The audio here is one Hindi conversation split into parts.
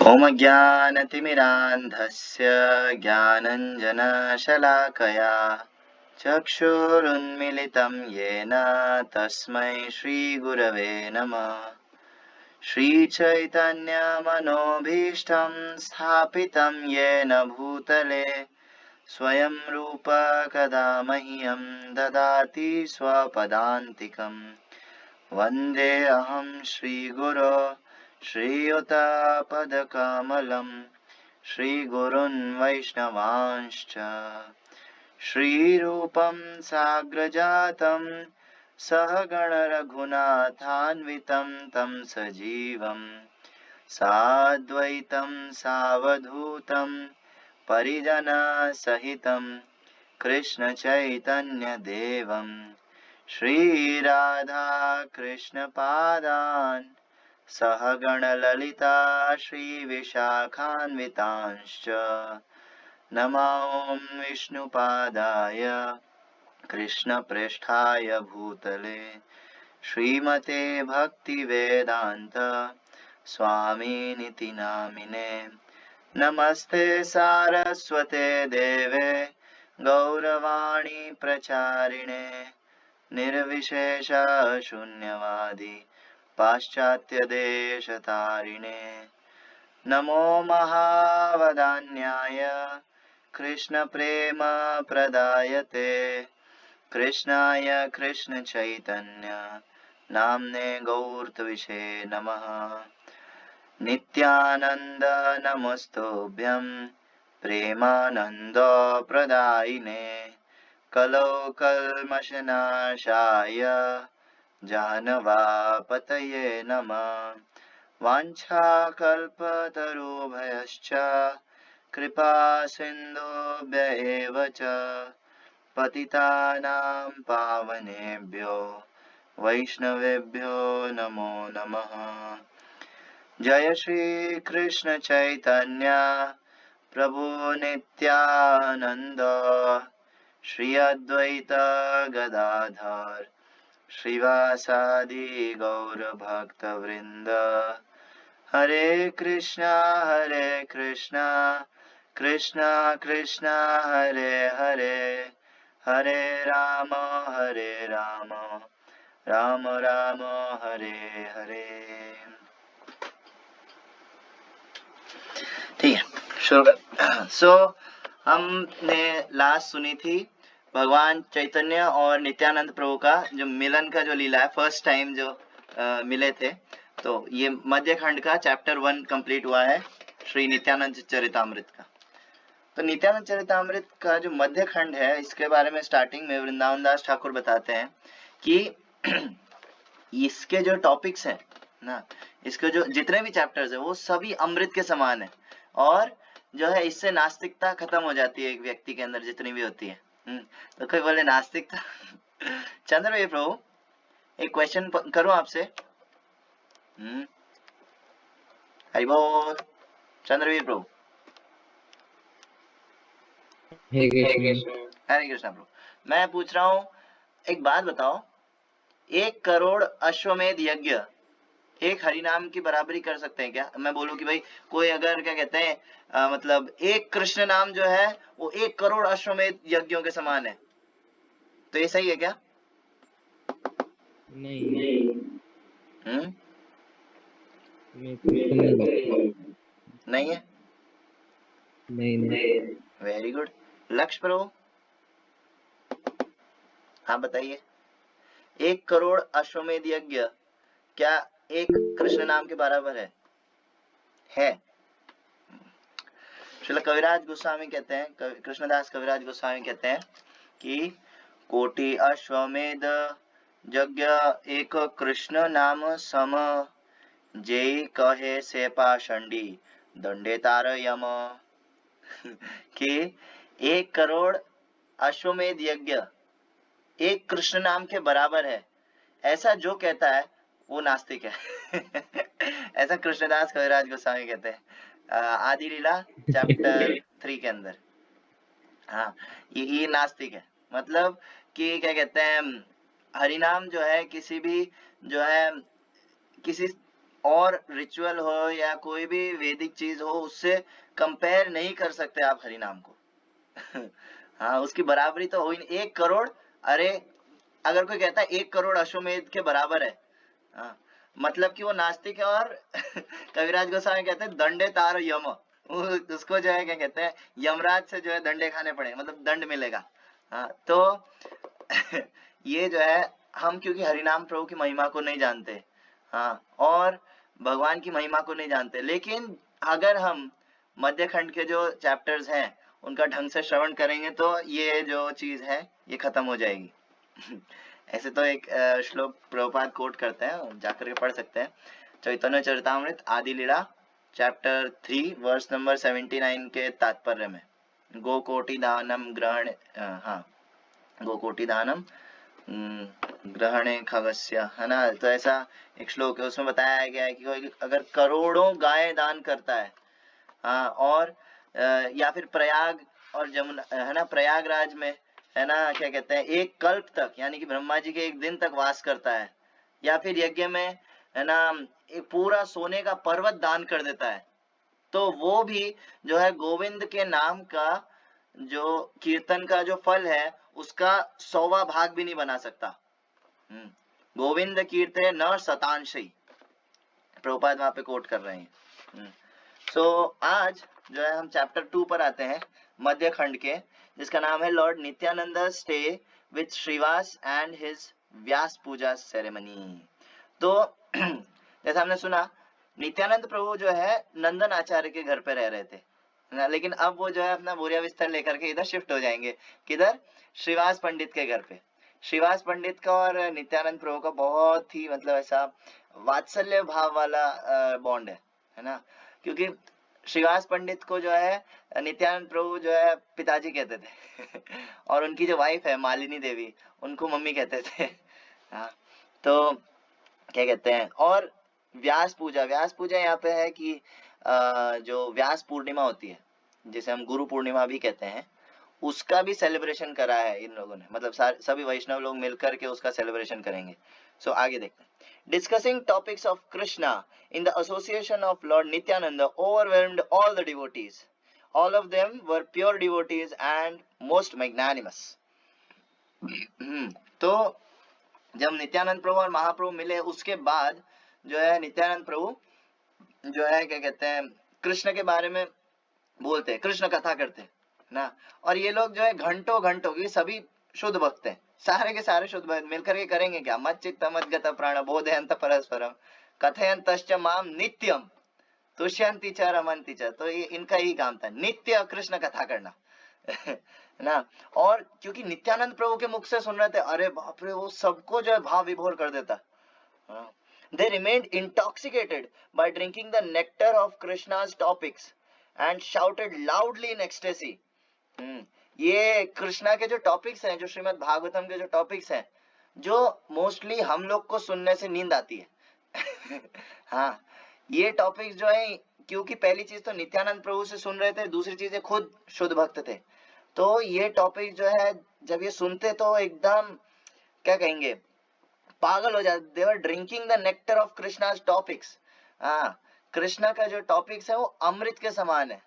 ॐ ज्ञानतिमिरान्धस्य ज्ञानञ्जनशलाकया चक्षुरुन्मिलितं येन तस्मै श्रीगुरवे नमः। श्रीचैतन्यमनोभीष्टं स्थापितं येन भूतले स्वयं रूप कदा मह्यं ददाति स्वपदान्तिकम्। वन्दे अहं श्रीगुरो श्रीयुतापदकमलं श्रीगुरुन् वैष्णवांश्च श्रीरूपं साग्रजातं सहगणरघुनाथान्वितं तं सजीवं साद्वैतं सावधूतं परिजनसहितं कृष्णचैतन्यदेवं श्रीराधा कृष्णपादान् सहगणललिता श्रीविशाखान्वितांश्च नमो विष्णुपादाय कृष्णप्रेष्ठाय भूतले श्रीमते भक्तिवेदान्त स्वामिनिति नामिने। नमस्ते सारस्वते देवे गौरवाणी प्रचारिणे निर्विशेष शून्यवादी पाश्चात्यदेशतारिणे। नमो महावदान्याय कृष्णप्रेमप्रदायते कृष्णाय कृष्णचैतन्य नाम्ने गौरत्विषे नमः। नित्यानन्द नमस्तुभ्यं प्रेमानन्द प्रदायिने कलौ कल्मषनाशाय जानवापतये नमः। वाञ्छाकल्पतरुभयश्च कृपा सिन्धुभ्य एव च पतितानां पावनेभ्यो वैष्णवेभ्यो नमो नमः। जय श्री कृष्ण चैतन्य प्रभु नित्यानंद श्री अद्वैत गदाधर श्रीवासादि गौर भक्त वृंद। हरे कृष्णा कृष्णा कृष्णा हरे हरे हरे राम राम राम हरे हरे। ठीक है, शुरू कर। सो हमने लास्ट सुनी थी भगवान चैतन्य और नित्यानंद प्रभु का जो मिलन का जो लीला है, फर्स्ट टाइम जो मिले थे। तो ये मध्य खंड का चैप्टर 1 कंप्लीट हुआ है श्री नित्यानंद चरितामृत का। तो नित्यानंद चरितामृत का जो मध्य खंड है, इसके बारे में स्टार्टिंग में वृंदावन दास ठाकुर बताते हैं कि इसके जो टॉपिक्स हैं ना, इसके जो जितने भी चैप्टर्स है वो सभी अमृत के समान है और जो है इससे नास्तिकता खत्म हो जाती है एक व्यक्ति के अंदर जितनी भी होती है। तो कोई बोले नास्तिकता। चंद्र प्रभु एक क्वेश्चन करूं आपसे। हरि बोल चंद्रवीर प्रभु। हरे कृष्ण। हरे कृष्ण प्रभु। मैं पूछ रहा हूँ, एक बात बताओ, 1 करोड़ अश्वमेध यज्ञ एक हरिनाम की बराबरी कर सकते हैं क्या? मैं बोलूं कि भाई कोई अगर क्या कहते हैं मतलब एक कृष्ण नाम जो है वो 1 करोड़ अश्वमेध यज्ञों के समान है, तो ये सही है क्या? नहीं नहीं है। नहीं। Very good. लक्ष्य प्रभु आप बताइए, 1 करोड़ अश्वमेध यज्ञ क्या एक कृष्ण नाम के बराबर है? श्रील कविराज गोस्वामी कहते हैं, कृष्णदास कविराज गोस्वामी कहते हैं कि कोटि अश्वमेध यज्ञ एक कृष्ण नाम सम जय कहे से पाषंडी दंडे तार यम। कि 1 करोड़ अश्वमेध यज्ञ एक कृष्ण नाम के बराबर है, ऐसा जो कहता है वो नास्तिक है। ऐसा कृष्णदास कविराज गोस्वामी कहते हैं आदि लीला चैप्टर 3 के अंदर। हाँ, ये नास्तिक है। मतलब कि क्या कहते हैं, हरिनाम जो है किसी भी जो है किसी और रिचुअल हो या कोई भी वैदिक चीज हो उससे कंपेयर नहीं कर सकते आप हरि नाम को। हाँ, उसकी बराबरी तो हो ही नहीं। 1 करोड़, अरे अगर कोई कहता है 1 करोड़ अश्वमेध के बराबर है, हाँ, मतलब कि वो नास्तिक है। और कविराज गोस्वामी कहते हैं दंडे तार यम, उसको जो है क्या कहते हैं, यमराज से जो है दंडे खाने पड़े, मतलब दंड मिलेगा। हाँ, तो ये जो है, हम क्योंकि हरिनाम प्रभु की महिमा को नहीं जानते, हाँ, और भगवान की महिमा को नहीं जानते, लेकिन अगर हम मध्य खंड के जो चैप्टर्स हैं उनका ढंग से श्रवण करेंगे तो ये जो चीज है ये खत्म हो जाएगी। ऐसे तो एक श्लोक प्रभुपाद कोट करते हैं, जाकर के पढ़ सकते हैं, चैतन्य चरितामृत आदि लीला चैप्टर 3 वर्स नंबर 79 के तात्पर्य में, गोकोटि दानम ग्रहण, हाँ, गोकोटि दानम ग्रहणे खगस्य, है ना। तो ऐसा एक श्लोक है, उसमें बताया गया है कि कोई अगर करोड़ों गाय दान करता है, हाँ, और या फिर प्रयाग और जमुना, है ना, प्रयागराज में, है ना, क्या कहते हैं, 1 कल्प तक, यानी कि ब्रह्मा जी के 1 दिन तक वास करता है, या फिर यज्ञ में, है ना, एक पूरा सोने का पर्वत दान कर देता है, तो वो भी जो है गोविंद के नाम का जो कीर्तन का जो फल है उसका 100वां भाग भी नहीं बना सकता। गोविंद कीर्ते न शतांशी, प्रभुपाद वहां पे कोट कर रहे हैं। सो आज जो है हम चैप्टर 2 पर आते हैं, मध्य खंड के, जिसका नाम है lord Nityananda stays with Srivas and his Vyasa puja ceremony. तो जैसा हमने सुना, नित्यानंद प्रभु जो है नंदन आचार्य के घर पे रह रहे थे ना, लेकिन अब वो जो है अपना बोरिया बिस्तर लेकर के इधर शिफ्ट हो जाएंगे, किधर, श्रीवास पंडित के घर पे। श्रीवास पंडित का और नित्यानंद प्रभु का बहुत ही मतलब ऐसा वात्सल्य भाव वाला बॉन्ड है ना, क्योंकि श्रीवास पंडित को जो है नित्यानंद प्रभु जो है पिताजी कहते थे और उनकी जो वाइफ है मालिनी देवी, उनको मम्मी कहते थे। हाँ, तो क्या कहते हैं, और व्यास पूजा यहाँ पे है कि जो व्यास पूर्णिमा होती है, जिसे हम गुरु पूर्णिमा भी कहते हैं, उसका भी सेलिब्रेशन करा है इन लोगों ने, मतलब सभी वैष्णव लोग मिलकर के उसका सेलिब्रेशन करेंगे। सो आगे देखते हैं, discussing topics of Krishna in the association of lord Nityanand overwhelmed all the devotees, all of them were pure devotees and most magnanimous. तो जब नित्यानंद प्रभु और महाप्रभु मिले उसके बाद जो है नित्यानंद प्रभु जो है क्या कहते हैं, कृष्ण के बारे में बोलते हैं, कृष्ण कथा करते हैं ना, और ये लोग जो है घंटों घंटों, ये सभी शुद्ध भक्त हैं, सारे के सारे शुद्ध भक्त मिलकर के करेंगे क्या, मत चित्त मत गत प्राण बोधयंत परस्परम कथयंतश्च माम नित्यम तुष्यंति च रमन्ति च। तो ये इनका ही काम था, नित्य कृष्ण कथा करना। ना, और क्योंकि नित्यानंद प्रभु के मुख से सुन रहे थे, अरे बाप रे, वो सबको जो है भाव विभोर कर देता। They remained intoxicated by drinking the nectar of Krishna's topics and shouted loudly in ecstasy. ये कृष्णा के जो टॉपिक्स हैं, जो श्रीमद् भागवतम के जो टॉपिक्स हैं, जो मोस्टली हम लोग को सुनने से नींद आती है। हाँ, ये टॉपिक्स जो है, क्योंकि पहली चीज तो नित्यानंद प्रभु से सुन रहे थे, दूसरी चीज है खुद शुद्ध भक्त थे, तो ये टॉपिक जो है जब ये सुनते तो एकदम क्या कहेंगे, पागल हो जाते। They were drinking the nectar of Krishna's topics. हाँ, कृष्णा का जो टॉपिक्स है वो अमृत के समान है।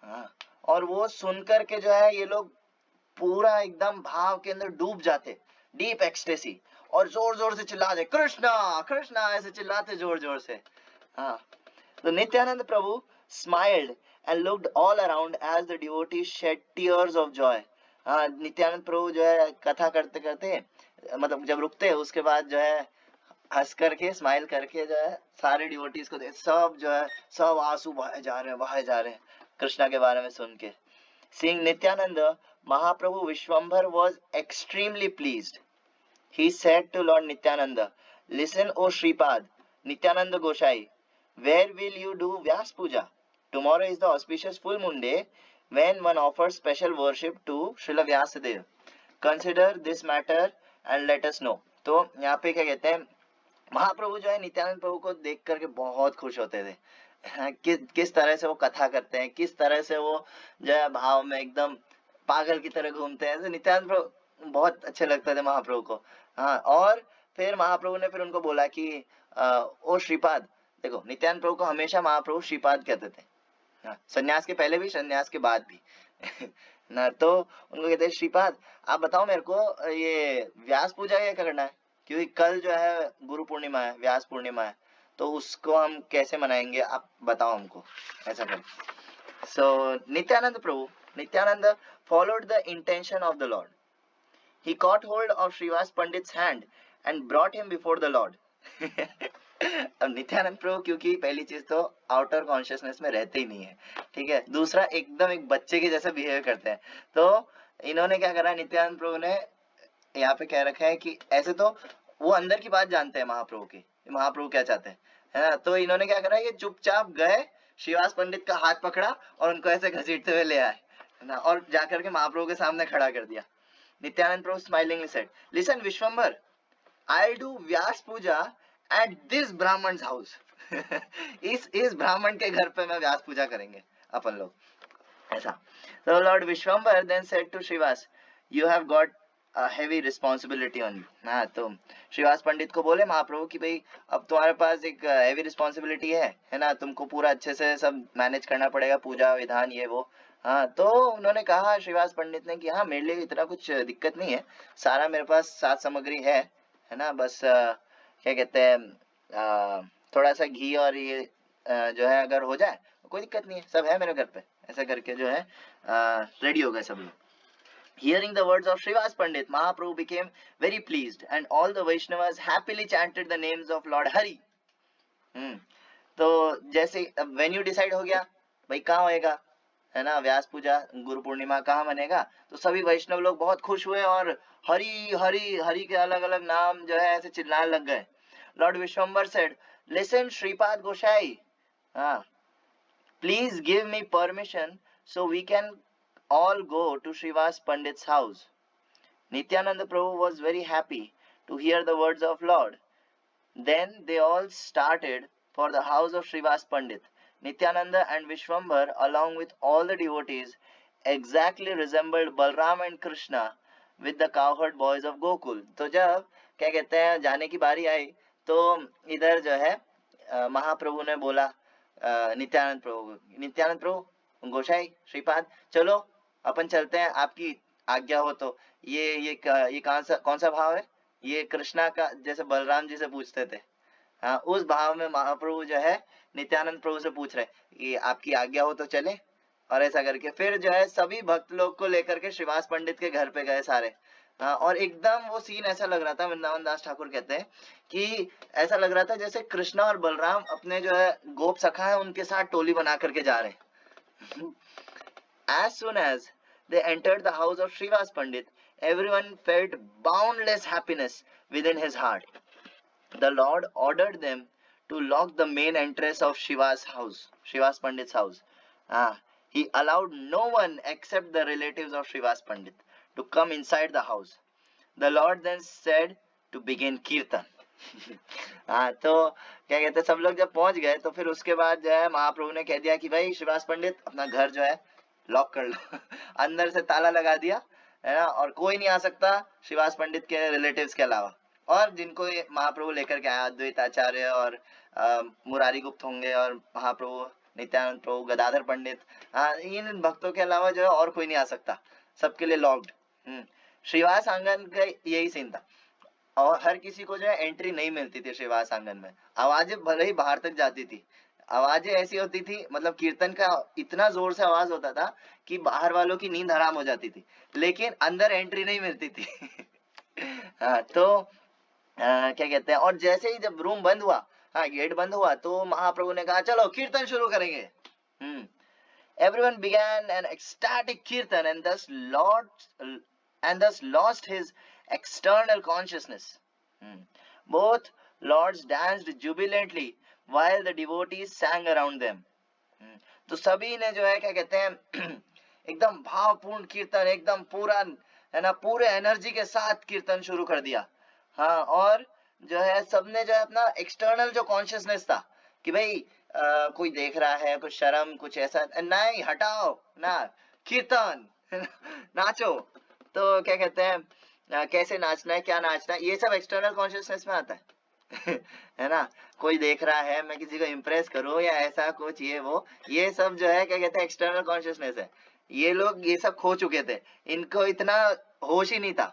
हाँ, और वो सुनकर के जो है ये लोग पूरा एकदम भाव के अंदर डूब जाते, डीप एक्सटेसी, और जोर जोर से चिल्लाते कृष्णा कृष्णा, ऐसे चिल्लाते जोर जोर से। हाँ, तो Nityananda Prabhu smiled and looked all around as the devotees shed tears of joy. हाँ, नित्यानंद प्रभु जो है कथा करते करते, मतलब जब रुकते हैं उसके बाद जो है हंस करके, स्माइल करके जो है सारे डिवोटीज को सब जो है सब आंसू बहाए जा रहे हैं कृष्णा के बारे में सुन के। Seeing Nityananda, Mahaprabhu Vishwambar was extremely pleased. He said to Lord Nityananda, "Listen, O Shripad, Nityananda Gosai, where will you do Vyas Puja? Tomorrow is the auspicious full moon day when one offers special worship to Srila Vyasadeva. Consider this matter and let us know." तो यहाँ पे क्या कहते हैं, महाप्रभु जो है नित्यानंद प्रभु को देख करके बहुत खुश होते थे। किस तरह से वो कथा करते हैं, किस तरह से वो जो है भाव में एकदम पागल की तरह घूमते हैं, तो नित्यानंद प्रभु बहुत अच्छे लगते थे महाप्रभु को। हाँ, और फिर महाप्रभु ने फिर उनको बोला कि ओ श्रीपाद, देखो नित्यानंद प्रभु को हमेशा महाप्रभु श्रीपाद कहते थे, हाँ, संन्यास के पहले भी, संन्यास के बाद भी ना, तो उनको कहते हैं श्रीपाद, आप बताओ मेरे को ये व्यास पूजा क्या करना है, क्योंकि कल जो है गुरु पूर्णिमा है, व्यास पूर्णिमा है, तो उसको हम कैसे मनाएंगे, आप बताओ हमको, ऐसा कर। सो Nityananda followed the intention of the Lord. He caught hold of Srivas Pandit's hand and brought him before the Lord. अब नित्यानंद प्रभु क्योंकि पहली चीज तो आउटर कॉन्शियसनेस में रहते ही नहीं है, ठीक है, दूसरा एकदम एक बच्चे के जैसे बिहेव करते हैं, तो इन्होंने क्या करा, नित्यानंद प्रभु ने यहाँ पे कह रखा है कि ऐसे तो वो अंदर की बात जानते हैं महाप्रभु की, महाप्रभु क्या चाहते हैं, है ना, तो इन्होंने क्या करा, ये चुपचाप गए, श्रीवास पंडित का हाथ पकड़ा और उनको ऐसे घसीटते हुए ले आए, है ना, और जाकर के महाप्रभु के सामने खड़ा कर दिया। Nityananda Prabhu smilingly said, listen Vishwambhar, I'll do Vyasa puja at this Brahmana's house. इस ब्राह्मण के घर पे मैं व्यास पूजा करेंगे अपन लोग, ऐसा। So Lord Vishwambar then said to Srivas, you have got a heavy responsibility on you। हाँ, तो श्रीवास पंडित को बोले महाप्रभु कि भाई अब तुम्हारे पास एक हेवी रिस्पॉन्सिबिलिटी है ना, तुमको पूरा अच्छे से सब मैनेज करना पड़ेगा, पूजा विधान ये वो। हाँ, तो उन्होंने कहा श्रीवास पंडित ने कि हाँ, मेरे लिए इतना कुछ दिक्कत नहीं है, सारा मेरे पास साथ सामग्री है ना, बस क्या कहते हैं, थोड़ा सा घी और ये जो है अगर हो जाए कोई दिक्कत नहीं है, सब है मेरे घर पे, ऐसा करके जो है रेडी हो गए सब लोग। Hearing the words of Srivas Pandit, Mahaprabhu became very pleased and all the Vaishnavas happily chanted the names of Lord Hari। तो जैसे वेन्यू डिसाइड हो गया, भाई कहाँ होएगा, है ना, व्यास पूजा गुरु पूर्णिमा कहाँ बनेगा, तो सभी वैष्णव लोग बहुत खुश हुए और हरि हरि हरि के अलग अलग नाम जो है ऐसे चिल्लाने लग गए। Lord Vishwambhar said, listen Shripad Gosai, हाँ, please give me permission so we can all go to Srivas Pandit's house। Nityananda Prabhu was very happy to hear the words of Lord. Then they all started for the house of Srivas Pandit. Nityananda and Vishwambar along with all the devotees exactly resembled Balram and Krishna with the cowherd boys of Gokul। तो जब क्या कहते हैं जाने की बारी आई, तो इधर जो है महाप्रभु ने बोला नित्यानंद प्रभु गोसाई श्रीपाद, चलो अपन चलते हैं, आपकी आज्ञा हो तो। ये कौन सा भाव है, ये कृष्णा का, जैसे बलराम जी से पूछते थे, हाँ, उस भाव में महाप्रभु जो है नित्यानंद प्रभु से पूछ रहे कि आपकी आज्ञा हो तो चले, और ऐसा करके फिर जो है सभी भक्त लोग को लेकर के श्रीवास पंडित के घर पे गए सारे। हाँ, और एकदम वो सीन ऐसा लग रहा था, वृंदावन दास ठाकुर कहते हैं कि ऐसा लग रहा था जैसे कृष्णा और बलराम अपने जो है गोप सखा है उनके साथ टोली बना करके जा रहे हैं। As soon as they entered the house of Srivas Pandit, everyone felt boundless happiness within his heart. The Lord ordered them to lock the main entrance of Srivas Pandit's house. He allowed no one except the relatives of Srivas Pandit to come inside the house. The Lord then said to begin kirtan। हाँ, तो क्या कहते हैं सब लोग जब पहुंच गए तो फिर उसके बाद जो है महाप्रभु ने कह दिया कि भाई श्रीवास पंडित अपना घर जो है लॉक कर लो। अंदर से ताला लगा दिया, है ना, और कोई नहीं आ सकता श्रीवास पंडित के रिलेटिव्स के अलावा। और जिनको महाप्रभु लेकर के आया, अद्वैत आचार्य और मुरारी गुप्त होंगे, और महाप्रभु नित्यानंद प्रभु गदाधर पंडित, इन भक्तों के अलावा जो है और कोई नहीं आ सकता, सबके लिए लॉक्ड। श्रीवास आंगन का यही सीन था, और हर किसी को जो है एंट्री नहीं मिलती थी श्रीवास आंगन में। आवाजें भले ही बाहर तक जाती थी, आवाजें ऐसी होती थी, मतलब कीर्तन का इतना जोर से आवाज होता था कि बाहर वालों की नींद हराम हो जाती थी, लेकिन अंदर एंट्री नहीं मिलती थी। हाँ, तो क्या कहते हैं, और जैसे ही जब रूम बंद हुआ, हाँ, गेट बंद हुआ, तो महाप्रभु ने कहा चलो कीर्तन शुरू करेंगे। Everyone began an ecstatic kirtan and thus lost his external consciousness। Both lords danced jubilantly while the devotees sang around them। तो सभी ने जो है क्या कहते हैं एकदम भावपूर्ण कीर्तन, एकदम पूरा, है ना, पूरे एनर्जी के साथ कीर्तन शुरू कर दिया। हाँ, और जो है सबने जो है अपना एक्सटर्नल जो कॉन्शियसनेस था कि भाई कोई देख रहा है, कुछ शर्म, कुछ ऐसा नहीं, हटाओ ना, कीर्तन नाचो। तो क्या कहते हैं कैसे नाचना है, क्या नाचना है, ये सब एक्सटर्नल कॉन्शियसनेस में आता है। है ना, कोई देख रहा है, मैं किसी को इम्प्रेस करूं या ऐसा कुछ, ये सब जो है क्या कहते हैं एक्सटर्नल कॉन्शियसनेस है। ये लोग ये सब खो चुके थे, इनको इतना होश ही नहीं था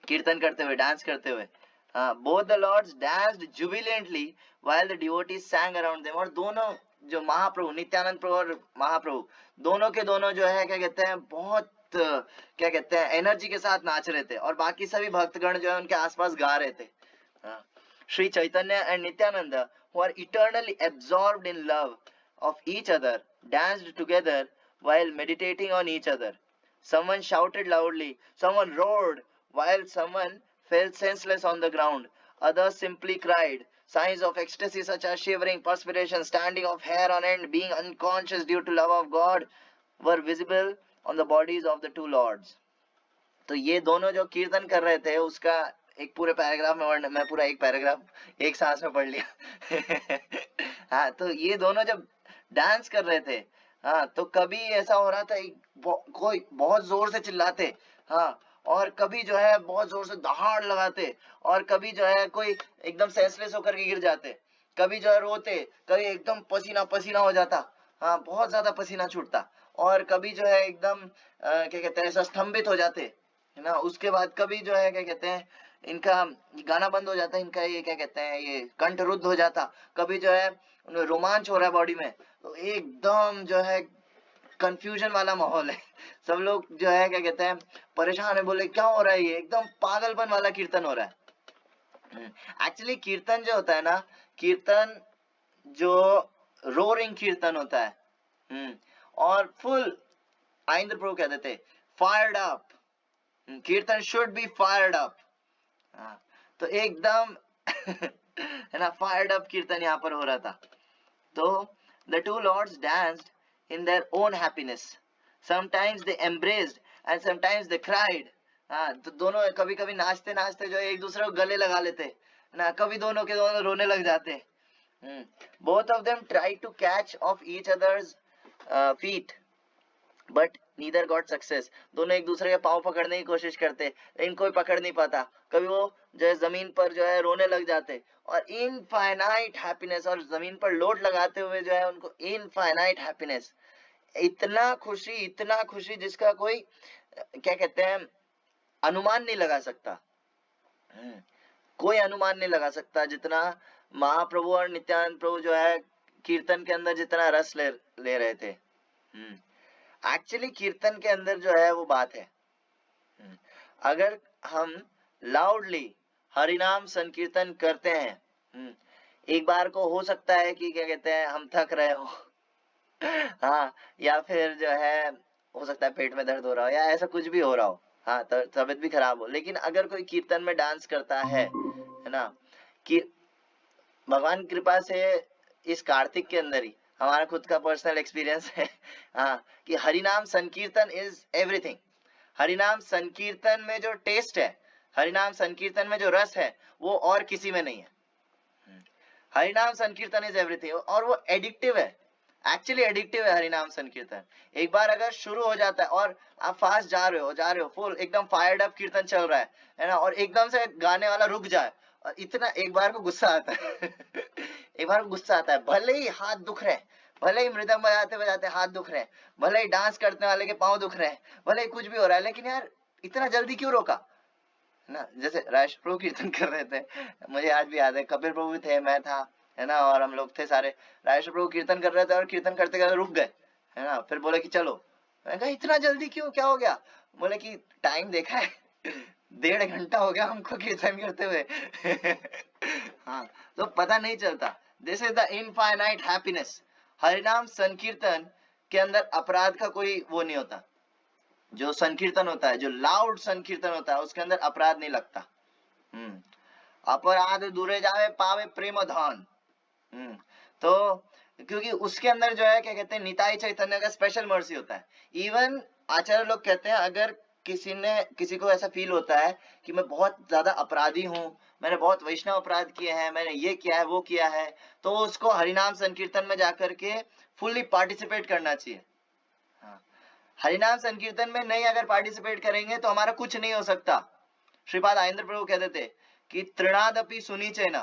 कीर्तन करते हुए, डांस करते हुए। Both the lords danced jubilantly while the devotees sang around them. और दोनों जो महाप्रभु, नित्यानंद प्रभु और महाप्रभु, दोनों के दोनों जो है क्या कहते हैं बहुत क्या कहते हैं एनर्जी के साथ नाच रहे थे, और बाकी सभी भक्तगण जो है उनके आसपास गा रहे थे। Sri Chaitanya and Nityananda, who are eternally absorbed in love of each other, danced together while meditating on each other. Someone shouted loudly, someone roared, while someone fell senseless on the ground. Others simply cried. Signs of ecstasy such as shivering, perspiration, standing of hair on end, being unconscious due to love of God were visible on the bodies of the two lords. तो ये दोनों जो कीर्तन कर रहे थे उसका एक पूरे पैराग्राफ में वर्णन, मैं पूरा एक पैराग्राफ एक सांस में पढ़ लिया। हाँ, तो ये दोनों जब डांस कर रहे थे, हाँ, तो कभी ऐसा हो रहा था कोई बहुत जोर से चिल्लाते, हाँ, और कभी जो है बहुत जोर से दहाड़ लगाते, और कभी जो है कोई एकदम सेंसलेस होकर के गिर जाते, कभी जो है रोते, कभी एकदम पसीना पसीना हो जाता, हाँ, बहुत ज्यादा पसीना छूटता, और कभी जो है एकदम क्या कहते हैं स्तंभित हो जाते, है ना। उसके बाद कभी जो है क्या कहते हैं इनका गाना बंद हो जाता है, इनका ये क्या कहते हैं ये कंठ रुद्ध हो जाता, कभी जो है रोमांच हो रहा है बॉडी में, तो एकदम जो है कंफ्यूजन वाला माहौल है। सब लोग जो है क्या कहते हैं परेशान है, बोले क्या हो रहा है, ये एकदम पागलपन वाला कीर्तन हो रहा है। एक्चुअली कीर्तन जो होता है ना, कीर्तन जो रोरिंग कीर्तन होता है, और फुल आइंद्र प्रभु कहते थे फायर्ड अप, कीर्तन शुड बी फायर्ड अप। तो एकदम है ना फायर्ड अप कीर्तन यहाँ पर हो रहा था। तो the two lords danced in their own happiness, sometimes they embraced and sometimes they cried. तो दोनों कभी कभी नाचते नाचते जो एक दूसरे को गले लगा लेते ना, कभी दोनों के दोनों रोने लग जाते। Both of them try to catch of each others feet but neither got success. दोनों एक दूसरे के पांव पकड़ने की कोशिश करते, लेकिन कोई पकड़ नहीं पाता। कभी वो जो है जमीन पर जो है रोने लग जाते, और इनफाइनाइट हैप्पीनेस, और जमीन पर लोट लगाते हुए जो है उनको इनफाइनाइट हैप्पीनेस, इतना खुशी जिसका कोई क्या कहते हैं अनुमान नहीं लगा सकता। कोई अनुमान नहीं लगा सकता जितना महाप्रभु और नित्यानंद प्रभु जो है कीर्तन के अंदर जितना रस ले रहे थे। एक्चुअली कीर्तन के अंदर जो है वो बात है, अगर हम लाउडली हरिनाम संकीर्तन करते हैं, एक बार को हो सकता है कि क्या कहते हैं हम थक रहे हो, हाँ, या फिर जो है हो सकता है पेट में दर्द हो रहा हो, या ऐसा कुछ भी हो रहा हो, हाँ, तबीयत भी खराब हो, लेकिन अगर कोई कीर्तन में डांस करता है ना, कि भगवान की कृपा से इस कार्तिक के अंदर ही हमारा खुद का पर्सनल एक्सपीरियंस है, हाँ, कि हरिनाम संकीर्तन इज एवरीथिंग। हरिनाम संकीर्तन में जो टेस्ट है, हरिनाम संकीर्तन में जो रस है, वो और किसी में नहीं है। हरिनाम संकीर्तन इज एवरीथिंग, और वो एडिक्टिव है, एक्चुअली एडिक्टिव है हरिनाम संकीर्तन। एक बार अगर शुरू हो जाता है और आप फास्ट जा रहे हो फुल एकदम फायर्ड अप कीर्तन चल रहा है ना, और एकदम से गाने वाला रुक जाए, और इतना एक बार को गुस्सा आता है एक बार को गुस्सा आता है, भले ही हाथ दुख रहे, भले ही मृदंग बजाते बजाते हाथ दुख रहे, भले ही डांस करने वाले के पांव दुख रहे, भले ही कुछ भी हो रहा है, लेकिन यार इतना जल्दी क्यों रोका ना। जैसे राजेश प्रभु कीर्तन कर रहे थे, मुझे आज भी याद है, कपिल प्रभु भी थे, मैं था, है ना, और हम लोग थे सारे। राजेश प्रभु कीर्तन कर रहे थे और कीर्तन करते करते रुक गए, है ना, फिर बोले कि चलो। मैं कहा इतना जल्दी क्यों, क्या हो गया? बोले कि टाइम देखा है 1.5 घंटा हो गया हमको कीर्तन करते हुए हाँ, तो पता नहीं चलता। This is the infinite happiness. हरिनाम संकीर्तन के अंदर अपराध का कोई वो नहीं होता। जो संकीर्तन होता है, जो लाउड संकीर्तन होता है, उसके अंदर अपराध नहीं लगता। अपराध दूरे जावे पावे प्रेम धन। तो क्योंकि उसके अंदर जो है क्या कहते हैं निताई चैतन्य का स्पेशल मर्सी होता है। इवन आचार्य लोग कहते हैं अगर किसी को ऐसा फील होता है कि मैं बहुत ज्यादा अपराधी हूँ, मैंने बहुत वैष्णव अपराध किए हैं, मैंने ये किया है वो किया है, तो उसको हरिनाम संकीर्तन में जाकर के फुल्ली पार्टिसिपेट करना चाहिए। हरिनाम संकीर्तन में नहीं अगर पार्टिसिपेट करेंगे तो हमारा कुछ नहीं हो सकता। श्रीपाद आइंद्र प्रभु कहते थे कि तृणादपि सुनीचेन,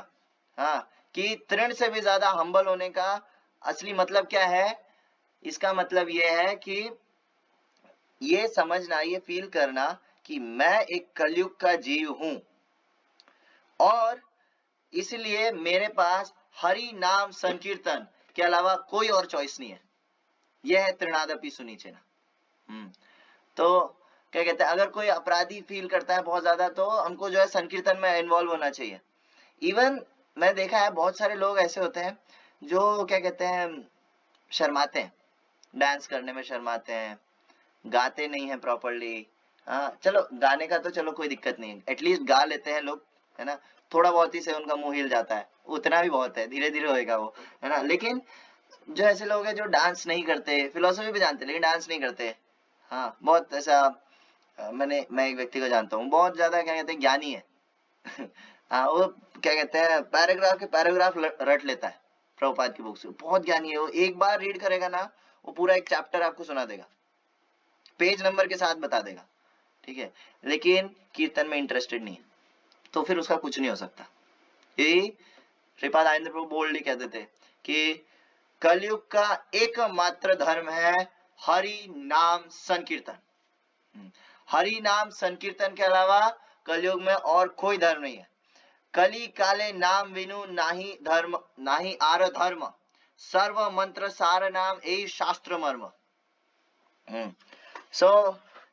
हाँ, कि तृण से भी ज्यादा हम्बल होने का असली मतलब क्या है? इसका मतलब ये है कि ये समझना, ये फील करना कि मैं एक कलयुग का जीव हूं और इसलिए मेरे पास हरि नाम संकीर्तन के अलावा कोई और चॉइस नहीं है। यह है तृणादपि सुनीचेना। तो क्या कहते हैं, अगर कोई अपराधी फील करता है बहुत ज्यादा तो हमको जो है संकीर्तन में इन्वॉल्व होना चाहिए। इवन मैं देखा है बहुत सारे लोग ऐसे होते हैं जो क्या कहते हैं शर्माते हैं, डांस करने में शर्माते हैं, गाते नहीं है प्रॉपरली। हाँ चलो, गाने का तो चलो कोई दिक्कत नहीं है, एटलीस्ट गा लेते हैं लोग, है ना। थोड़ा बहुत ही से उनका मुंह हिल जाता है, उतना भी बहुत है, धीरे धीरे होएगा वो, है ना। लेकिन जो ऐसे लोग हैं जो डांस नहीं करते, फिलोसफी भी जानते लेकिन डांस नहीं करते, हाँ बहुत ऐसा मैं एक व्यक्ति को जानता हूँ, बहुत ज्यादा क्या कहते हैं ज्ञानी है। हाँ वो क्या कहते हैं पैराग्राफ के पैराग्राफ रट लेता है प्रभुपाद की बुक से, बहुत ज्ञानी है वो। एक बार रीड करेगा ना, वो पूरा एक चैप्टर आपको सुना देगा, पेज नंबर के साथ बता देगा, ठीक है। लेकिन कीर्तन में इंटरेस्टेड नहीं है, तो फिर उसका कुछ नहीं हो सकता। यही श्रीपाद आनंद प्रभु बोल्डली कहते थे कि कलयुग का एकमात्र धर्म है हरि नाम संकीर्तन। हरि नाम संकीर्तन के अलावा कलयुग में और कोई धर्म नहीं है। कली काले नाम विनु नाही धर्म, नाही आर धर्म, सर्व मंत्र सार नाम यही शास्त्र मर्म। सो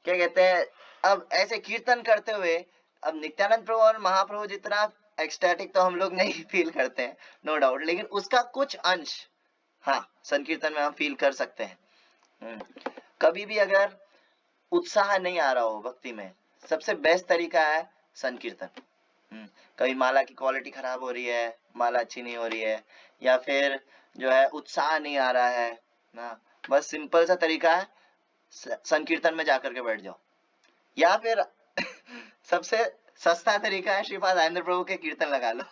क्या कहते हैं, अब ऐसे कीर्तन करते हुए, अब नित्यानंद प्रभु और महाप्रभु जितना एक्सटैटिक तो हम लोग नहीं फील करते हैं, नो डाउट, लेकिन उसका कुछ अंश हाँ संकीर्तन में हम फील कर सकते हैं। कभी भी अगर उत्साह नहीं आ रहा हो भक्ति में, सबसे बेस्ट तरीका है संकीर्तन। कभी माला की क्वालिटी खराब हो रही है, माला अच्छी नहीं हो रही है, या फिर जो है उत्साह नहीं आ रहा है ना, बस सिंपल सा तरीका है संकीर्तन में जाकर के बैठ जाओ। या फिर सबसे सस्ता तरीका है श्रीपाद आनंद प्रभु के कीर्तन लगा लो।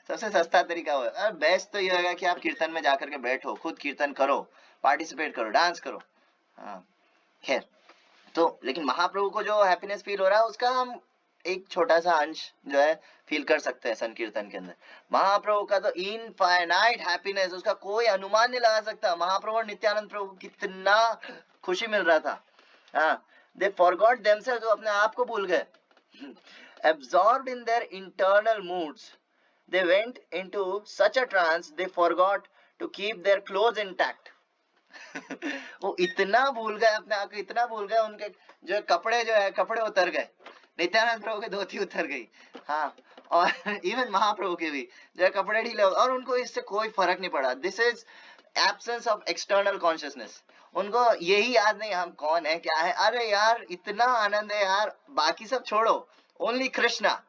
सबसे सस्ता तरीका हो, बेस्ट तो ये होगा कि आप कीर्तन में जाकर के बैठो, खुद कीर्तन करो, पार्टिसिपेट करो, डांस करो। हाँ खैर, तो लेकिन महाप्रभु को जो हैप्पीनेस फील हो रहा है उसका हम एक छोटा सा अंश जो है फील कर सकते हैं संकीर्तन के अंदर। महाप्रभु का तो इनफाइनाइट हैप्पीनेस, उसका कोई अनुमान नहीं लगा सकता। महाप्रभु और नित्यानंद प्रभु कितना खुशी मिल रहा था। हाँ, दे फॉरगॉट देमसेल्व्स, वो अपने आप को भूल गए। Absorbed in their internal moods, they went into such a trance they forgot to keep their clothes intact. वो इतना भूल गए अपने आप को, इतना भूल गए, उनके जो कपड़े जो है कपड़े उतर गए, नित्यानंद प्रभु की धोती उतर गई। हाँ, और इवन महाप्रभु के भी जो है कपड़े ढीले, और उनको इससे कोई फर्क नहीं पड़ा। This is absence of external consciousness. उनको यही याद नहीं हम कौन है क्या है, अरे यार इतना आनंद है यार, बाकी सब छोड़ो, ओनली कृष्णा।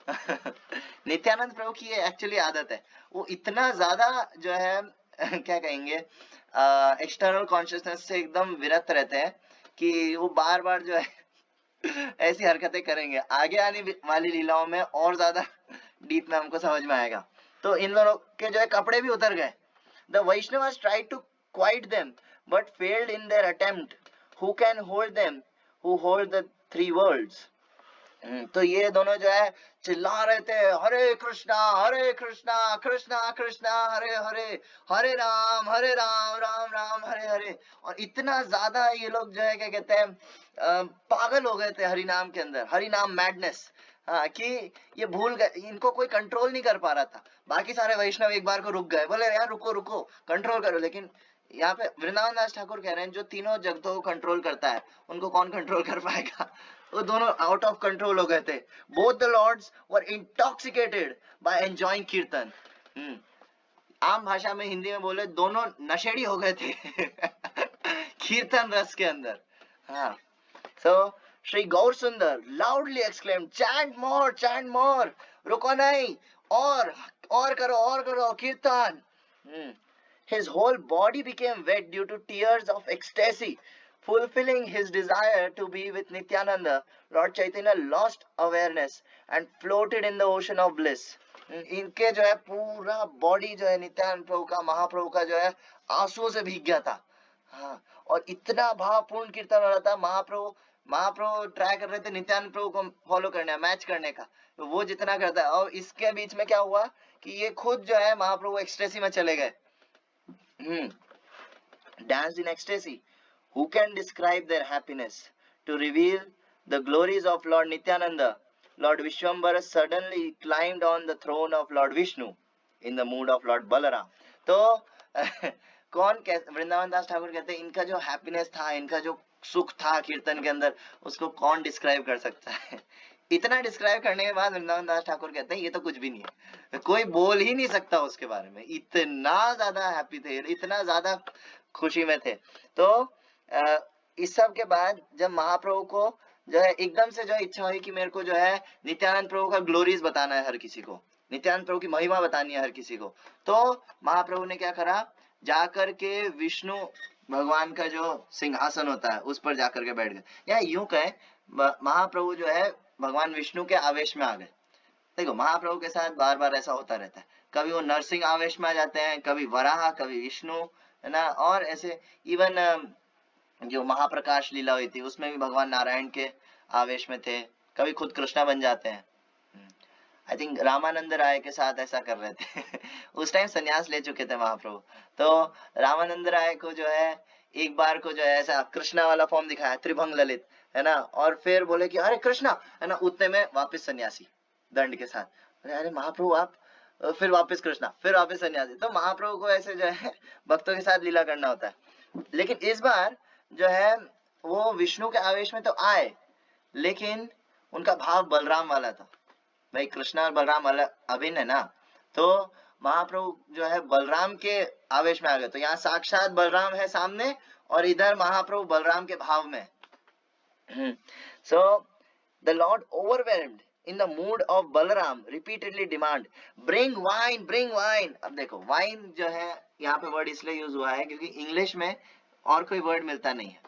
नित्यानंद प्रभु की ये एक्चुअली आदत है, वो इतना ज्यादा जो है क्या कहेंगे एक्सटर्नल कॉन्शियसनेस से एकदम विरत रहते हैं कि वो बार बार जो है ऐसी हरकतें करेंगे। आगे आने वाली लीलाओं में और ज्यादा डीप में हमको समझ में आएगा। तो इन लोगों के जो है कपड़े भी उतर गए। The Vaishnavas tried to quiet them but failed in their attempt. Who can hold them who hold the three worlds. तो ये दोनों जो है चिल्ला रहे थे, हरे कृष्णा कृष्णा कृष्णा हरे हरे, हरे राम राम राम हरे हरे। और इतना ज्यादा ये लोग जो है क्या कहते हैं पागल हो गए थे हरि नाम के अंदर, हरि नाम मैडनेस। हाँ, कि ये भूल गए, इनको कोई कंट्रोल नहीं कर पा रहा था। बाकी सारे वैष्णव एक बार को रुक गए, बोले यार रुको रुको कंट्रोल करो, लेकिन यहाँ पे वृंदावन दास ठाकुर कह रहे हैं जो तीनों जगतों को कंट्रोल करता है उनको कौन कंट्रोल कर पाएगा। वो दोनों आउट ऑफ कंट्रोल हो गए थे। Both the lords were intoxicated by enjoying kirtan. आम भाषा में हिंदी में बोले दोनों नशेड़ी हो गए थे कीर्तन रस के अंदर। हाँ, सो श्री गौर सुंदर लाउडली एक्सक्लेम्ड, चैंट मोर, रुको नहीं, और करो कीर्तन। His whole body became wet due to tears of ecstasy. Fulfilling his desire to be with Nityananda, Lord Chaitanya lost awareness and floated in the ocean of bliss. इनके जो है पूरा बॉडी जो है नित्यानंद प्रभु का, महाप्रभु का जो है आंसुओं से भीग गया था। हाँ, और इतना भावपूर्ण कीर्तन हो रहा था। महाप्रभु महाप्रभु ट्राई कर रहे थे नित्यानंद प्रभु को फॉलो करने, मैच करने का, तो वो जितना करता है, और इसके बीच में क्या हुआ कि ये खुद जो है महाप्रभु एक्सटेसी में चले गए. Danced in ecstasy. Who can describe their happiness? To reveal the glories of Lord Nityananda, Lord Vishwambara suddenly climbed on the throne of Lord Vishnu in the mood of Lord Balaram. तो कौन वृंदावन दास ठाकुर कहते हैं इनका जो हैप्पीनेस था, इनका जो सुख था कीर्तन के अंदर, उसको कौन डिस्क्राइब कर सकता है. इतना डिस्क्राइब करने के बाद वृंदावन दास ठाकुर कहते हैं ये तो कुछ भी नहीं है, कोई बोल ही नहीं सकता उसके बारे में. इतना ज्यादा हैप्पी थे, इतना ज्यादा खुशी में थे. तो इस सब के बाद जब महाप्रभु को जो है एकदम से जो इच्छा हुई कि मेरे को जो है नित्यानंद प्रभु का ग्लोरीज बताना है हर किसी को, नित्यानंद प्रभु की महिमा बतानी है हर किसी को, तो महाप्रभु ने क्या करा, जाकर के विष्णु भगवान का जो सिंहासन होता है उस पर जाकर के बैठ गए. या यूं कहें महाप्रभु जो है भगवान विष्णु के आवेश में आ गए. देखो महाप्रभु के साथ बार बार ऐसा होता रहता है, कभी वो नरसिंह आवेश में आ जाते हैं, कभी वराह, कभी विष्णु, है ना. और ऐसे इवन जो महाप्रकाश लीला हुई थी उसमें भी भगवान नारायण के आवेश में थे, कभी खुद कृष्णा बन जाते हैं. आई थिंक रामानंद राय के साथ ऐसा कर रहे थे उस टाइम सन्यास ले चुके थे महाप्रभु. तो रामानंद राय को जो है एक बार को जो है ऐसा कृष्णा वाला फॉर्म दिखाया, त्रिभंग ललित, है ना, और फिर बोले कि अरे कृष्णा, है ना, उतने में वापस सन्यासी दंड के साथ. अरे महाप्रभु आप, फिर वापस कृष्णा, फिर वापस सन्यासी. तो महाप्रभु को ऐसे जो है भक्तों के साथ लीला करना होता है. लेकिन इस बार जो है वो विष्णु के आवेश में तो आए, लेकिन उनका भाव बलराम वाला था. भाई कृष्णा और बलराम अलग अभिन्न है ना, तो महाप्रभु जो है बलराम के आवेश में आ गए. तो यहाँ साक्षात बलराम है सामने और इधर महाप्रभु बलराम के भाव में. So the Lord overwhelmed in the mood of Balaram repeatedly demand bring wine, bring wine. अब देखो वाइन जो है यहाँ पे वर्ड इसलिए यूज हुआ है क्योंकि इंग्लिश में और कोई वर्ड मिलता नहीं है.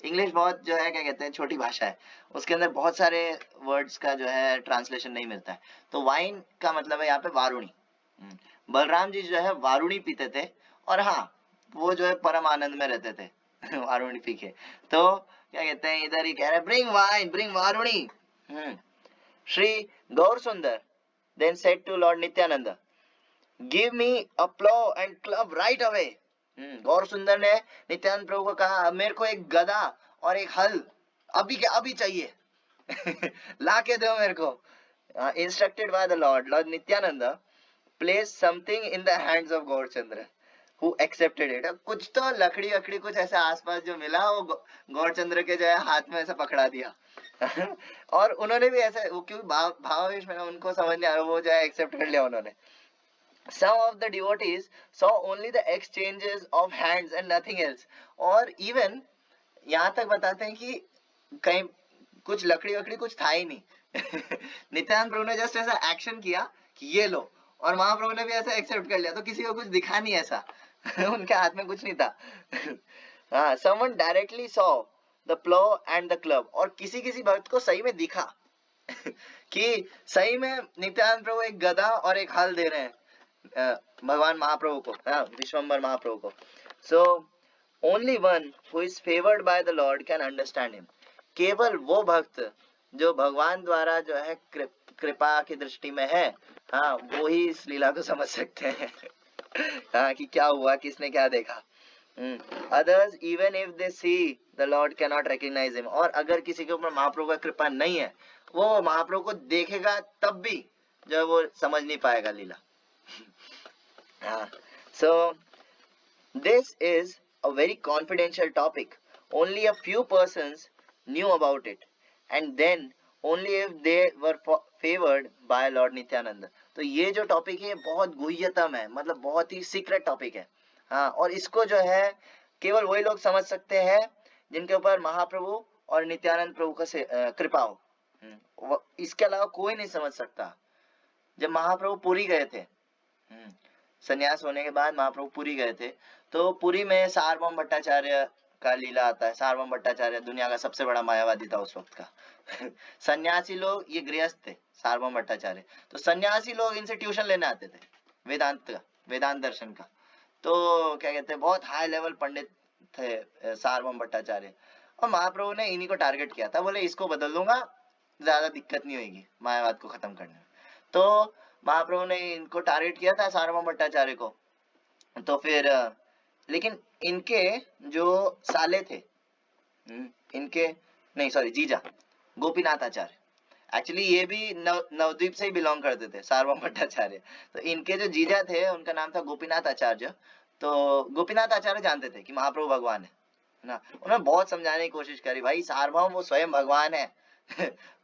इंग्लिश बहुत जो है क्या कहते हैं छोटी भाषा है, उसके अंदर बहुत सारे वर्ड्स का जो है ट्रांसलेशन नहीं मिलता है. तो वाइन का मतलब है यहाँ पे वारुणी. बलराम जी जो है वारुणी पीते थे, और हाँ वो जो है परम आनंद में रहते थे वारुणी पी के. तो क्या कहते हैं इधर ही कह रहे bring wine, bring Varuni. Shri Gaur Sundar then said to lord Nityananda give me a plough and club right away. Gaur Sundar ने नित्यानंद प्रभु को कहा मेरे को एक गदा और एक हल अभी के अभी चाहिए ला के दो मेरे को. Instructed by the lord, lord Nityananda place something in the hands of Gaurachandra who accepted it. कुछ तो लकड़ी वकड़ी कुछ ऐसा आसपास जो मिला वो गौरचंद्र के जो है हाथ में ऐसा पकड़ा दिया और उन्होंने भी ऐसे, वो क्योंकि भावावेश में उनको समझ नहीं आ रहा, वो जो है एक्सेप्ट कर लिया उन्होंने. Some of the devotees saw only the exchanges of hands and nothing else. और even यहाँ तक बताते हैं कि कहीं कुछ लकड़ी वकड़ी कुछ था ही नहीं नित्यानंद प्रभु ने जस्ट ऐसा एक्शन किया कि ये लो, और महाप्रभु ने भी ऐसा एक्सेप्ट कर लिया, तो किसी को कुछ दिखा नहीं ऐसा उनके हाथ में कुछ नहीं था. Someone directly saw the plow and the club. और किसी किसी भक्त को सही में दिखा कि सही में नित्यानंद प्रभु एक गदा और एक हल दे रहे हैं भगवान महाप्रभु को, विश्वम्बर महाप्रभु को. So only one who is favored by the Lord can understand him. केवल वो भक्त जो भगवान द्वारा जो है कृपा की दृष्टि में है, हाँ वो ही इस लीला को समझ सकते हैं हाँ कि क्या हुआ, किसने क्या देखा. Others even if they see the Lord cannot recognize him. और अगर किसी के ऊपर महाप्रभु का कृपा नहीं है, वो महाप्रभु को देखेगा तब भी जो वो समझ नहीं पाएगा लीला. So this is a very confidential topic. Only a few persons knew about it, and then only if they were favored by Lord Nityananda. तो ये जो टॉपिक है बहुत गुह्यतम है, मतलब बहुत ही सीक्रेट टॉपिक है. हाँ, और इसको जो है केवल वही लोग समझ सकते हैं जिनके ऊपर महाप्रभु और नित्यानंद प्रभु का कृपा हो. इसके अलावा कोई नहीं समझ सकता. जब महाप्रभु पुरी गए थे, संन्यास होने के बाद महाप्रभु पुरी गए थे, तो पुरी में सार्वभौम भट्टाचार्य का लीला आता है. सार्वभौम भट्टाचार्य दुनिया का सबसे बड़ा मायावादी था उस वक्त का सन्यासी लोग, ये गृहस्थ थे सार्वभौम भट्टाचार्य. तो सन्यासी लोग इनसे ट्यूशन लेने आते थे वेदांत का, वेदांत दर्शन का. तो क्या कहते हैं बहुत हाई लेवल पंडित थे सार्वभौम भट्टाचार्य. और महाप्रभु ने इन्हीं को टारगेट किया था, बोले इसको बदल दूंगा, ज्यादा दिक्कत नहीं होगी मायावाद को खत्म करने में। तो महाप्रभु ने इनको टारगेट किया था, सार्वभौम भट्टाचार्य को। तो फिर लेकिन इनके जो साले थे, इनके नहीं सॉरी जीजा गोपीनाथ आचार्य, एक्चुअली ये भी नवद्वीप से ही बिलोंग करते थे, सार्वभौम भट्टाचार्य। तो इनके जो जीजा थे उनका नाम था गोपीनाथ आचार्य। तो गोपीनाथ आचार्य जानते थे कि महाप्रभु भगवान है ना। उन्होंने बहुत समझाने की कोशिश करी, भाई सार्वभौम वो स्वयं भगवान है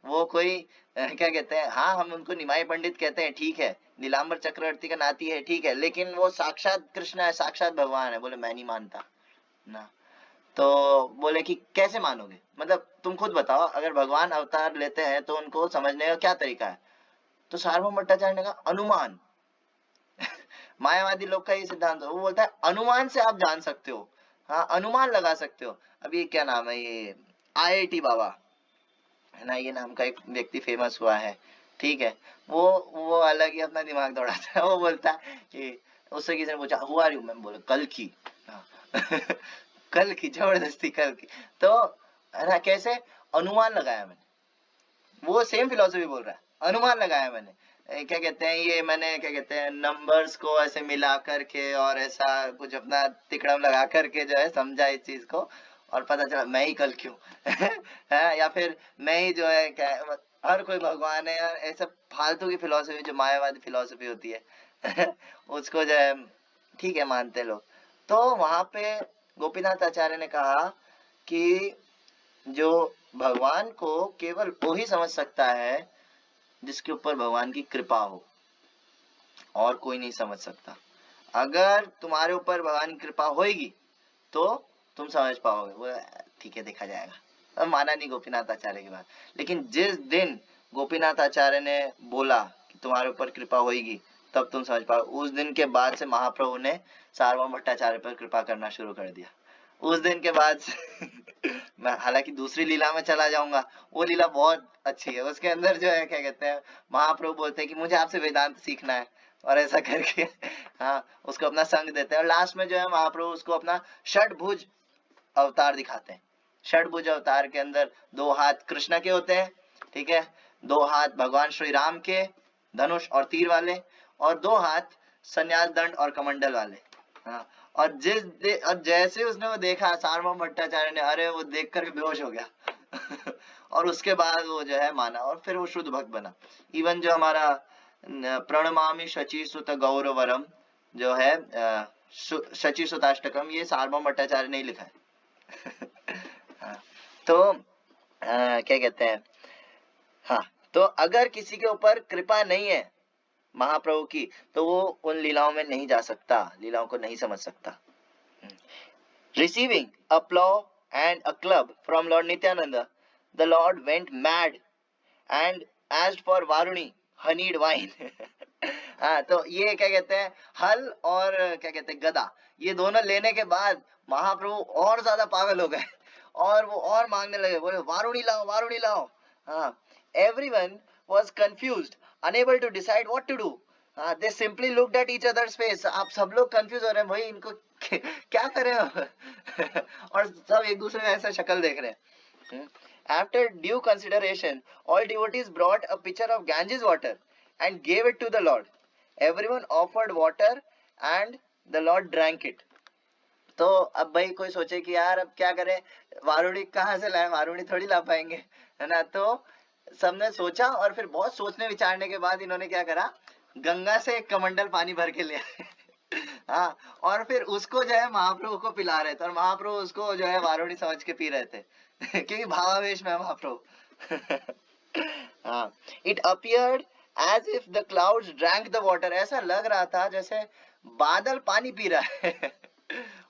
वो कोई क्या कहते हैं, हाँ हम उनको निमाई पंडित कहते हैं, ठीक है, नीलांबर चक्रवर्ती का नाती है, ठीक है, लेकिन वो साक्षात कृष्ण है, साक्षात भगवान है। बोले मैं नहीं मानता ना। तो बोले कि कैसे मानोगे, मतलब तुम खुद बताओ, अगर भगवान अवतार लेते हैं तो उनको समझने का क्या तरीका है। तो सार्वभौम भट्टाचार्य ने कहा अनुमान मायावादी लोग का ये सिद्धांत है, वो बोलता है अनुमान से आप जान सकते हो, हाँ अनुमान लगा सकते हो। अभी क्या नाम है ये IIT बाबा है ना, ये नाम का एक व्यक्ति फेमस हुआ है, ठीक है, वो अलग ही अपना दिमाग दौड़ाता है। वो बोलता है कि उससे किसी ने पूछा हु आर यू, मैं बोले कल की कल की, जबरदस्ती कल की। तो है ना, कैसे अनुमान लगाया मैंने, वो सेम फिलोसफी बोल रहा है, अनुमान लगाया मैंने। क्या कहते हैं ये, मैंने क्या कहते हैं नंबर्स को ऐसे मिला करके और ऐसा कुछ अपना तिकड़म लगा करके जो है समझा इस चीज को, और पता चला मैं ही कल क्यों है, या फिर मैं ही जो है क्या, हर कोई भगवान है यार, ऐसा फालतू की फिलोसफी जो मायावादी फिलोसफी होती है उसको जो है ठीक है मानते लोग। तो वहां पे गोपीनाथ आचार्य ने कहा कि जो भगवान को केवल वो ही समझ सकता है जिसके ऊपर भगवान की कृपा हो, और कोई नहीं समझ सकता। अगर तुम्हारे ऊपर भगवान की कृपा होगी तो तुम समझ पाओगे। वो ठीक है देखा जाएगा, अब माना नहीं गोपीनाथ आचार्य की बात। लेकिन जिस दिन गोपीनाथ आचार्य ने बोला कि तुम्हारे ऊपर कृपा होगी तब तुम समझ पाओ, उस दिन के बाद से महाप्रभु ने सार्वभौम भट्टाचार्य पर कृपा करना शुरू कर दिया। उस दिन के बाद मैं हालांकि दूसरी लीला में चला जाऊंगा, वो लीला बहुत अच्छी है, उसके अंदर जो है क्या कहते हैं महाप्रभु बोलते हैं कि मुझे आपसे वेदांत सीखना है, और ऐसा करके हाँ उसको अपना संग देते हैं, और लास्ट में जो है महाप्रभु उसको अपना षटभुज अवतार दिखाते हैं। षटभुज अवतार के अंदर 2 हाथ कृष्ण के होते हैं, ठीक है, 2 हाथ भगवान श्री राम के धनुष और तीर वाले, और 2 हाथ संन्यास दंड और कमंडल वाले। हाँ, और और जैसे उसने वो देखा सार्वभौम भट्टाचार्य ने, अरे वो देख कर बेहोश हो गया और उसके बाद वो जो है माना, और फिर वो शुद्ध भक्त बना। इवन जो हमारा प्रणमामि शचि सुत गौरवरम जो है शचि सुताष्टकम, ये सार्वभौम भट्टाचार्य ने ही लिखा है हाँ, तो क्या कहते हैं, हाँ तो अगर किसी के ऊपर कृपा नहीं है महाप्रभु की तो वो उन लीलाओं में नहीं जा सकता, लीलाओं को नहीं समझ सकता। Receiving a plow and a club from Lord Nityananda, the Lord went mad and asked for Varuni, honeyed wine. हाँ तो ये क्या कहते हैं, हल और क्या कहते हैं गदा, ये दोनों लेने के बाद महाप्रभु और ज्यादा पागल हो गए, और वो और मांगने लगे, बोले वारुणी लाओ वारुणी लाओ। हाँ, everyone was confused, unable to decide what to do. They simply looked at each other's face. आप सब लोग कंफ्यूज हो रहे हैं, भाई इनको क्या करें और सब एक दूसरे में ऐसा शक्ल देख रहे हैं। After due consideration, all devotees brought a pitcher of Ganges water and gave it to the Lord. Everyone offered water and the Lord drank it. तो अब भाई कोई सोचे कि यार अब क्या करें, वारुणी कहाँ से लाए, वारुणी थोड़ी ला पाएंगे, है ना। तो सबने सोचा और फिर बहुत सोचने विचारने के बाद इन्होंने क्या करा, गंगा से एक कमंडल पानी भर के ले आए हाँ, और फिर उसको जो है महाप्रभु को पिला रहे थे, और महाप्रभु उसको जो है वारुणी समझ के पी रहे थे क्योंकि भावावेश में है महाप्रभु हाँ, it appeared as if the clouds drank the water, ऐसा लग रहा था जैसे बादल पानी पी रहा है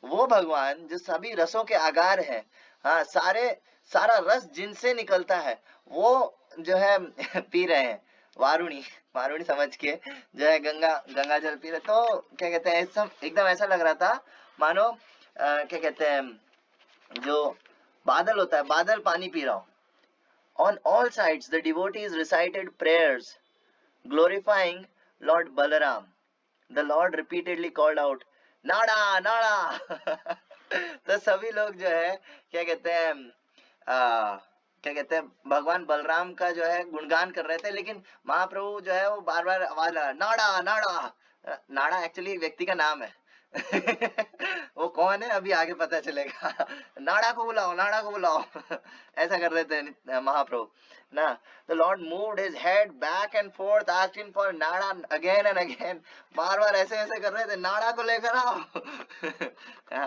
वो भगवान जो सभी रसों के आगार है, हाँ सारा रस जिनसे निकलता है वो जो है पी रहे हैं, वारुणी वारुणी समझ के जो है गंगा जल पी रहे। तो क्या कहते हैं एकदम ऐसा लग रहा था मानो क्या कहते हैं जो बादल होता है, बादल पानी पी रहा हो। On all sides the devotees recited prayers glorifying Lord Balaram. The Lord repeatedly called out नाड़ा नाड़ा तो सभी लोग जो है क्या कहते हैं क्या कहते हैं, भगवान बलराम का जो है गुणगान कर रहे थे, लेकिन महाप्रभु जो है वो बार बार आवाज लगा, नाड़ा नाड़ा। नाड़ा एक्चुअली व्यक्ति का नाम है। वो कौन है अभी आगे पता चलेगा। नाड़ा को बुलाओ, नाड़ा को बुलाओ। ऐसा कर रहे थे महाप्रभु ना। The lord moved his head back and forth asking for Nada again and again. बार बार ऐसे ऐसे कर रहे थे, नाड़ा को लेकर आओ।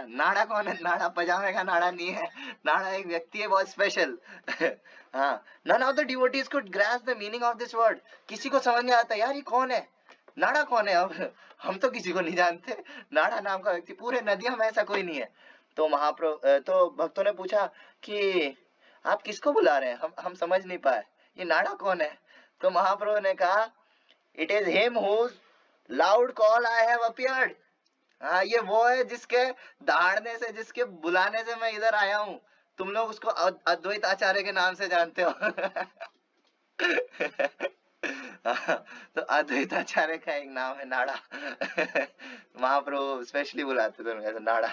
नाड़ा कौन है? नाड़ा पजामे का नाड़ा नहीं है, नाड़ा एक व्यक्ति है बहुत स्पेशल। हाँ, none of the devotees could grasp the meaning of this word। किसी को समझ नहीं आता यार ये कौन है, नाड़ा कौन है। अब हम तो किसी को नहीं जानते, नाड़ा नाम का व्यक्ति पूरे नदियों में ऐसा कोई नहीं है। तो महाप्रभु, तो भक्तों ने पूछा कि आप किसको बुला रहे हैं, हम समझ नहीं पाए, ये नाड़ा कौन है। तो महाप्रभु ने कहा, it is him whose loud call I have appeared. हाँ, ये वो है जिसके दहाड़ने से, जिसके बुलाने से मैं इधर आया हूँ। तुम लोग उसको अद्वैत आचार्य के नाम से जानते हो। तो अद्वैत आचार्य का एक नाम है नाड़ा। महाप्रभु स्पेशली बुलाते थे ऐसे Nada.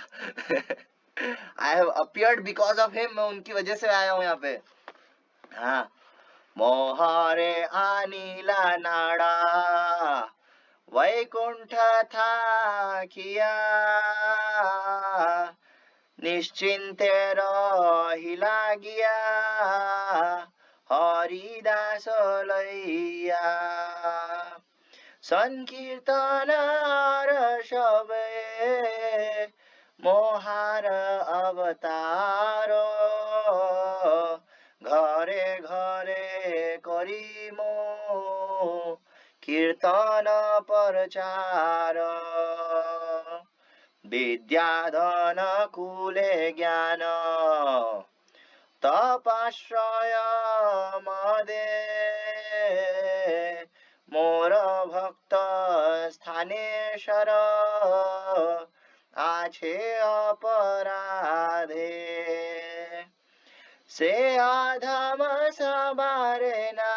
I have appeared because of him, मैं उनकी वजह से आया हूँ यहाँ पे। हाँ, मोहरे अनिला नाड़ा वैकुंठ था किया, निश्चिंते रही लागिया हरिदास लैया। संकीर्तन सबे मोहार अवतारो, घरे घरे करी मो कीर्तन प्रचार। विद्याधन कुले ज्ञान तपाश्रय मदे, मोर भक्त स्थानेश्वर आछे अपराधे। से आधम सबारे ना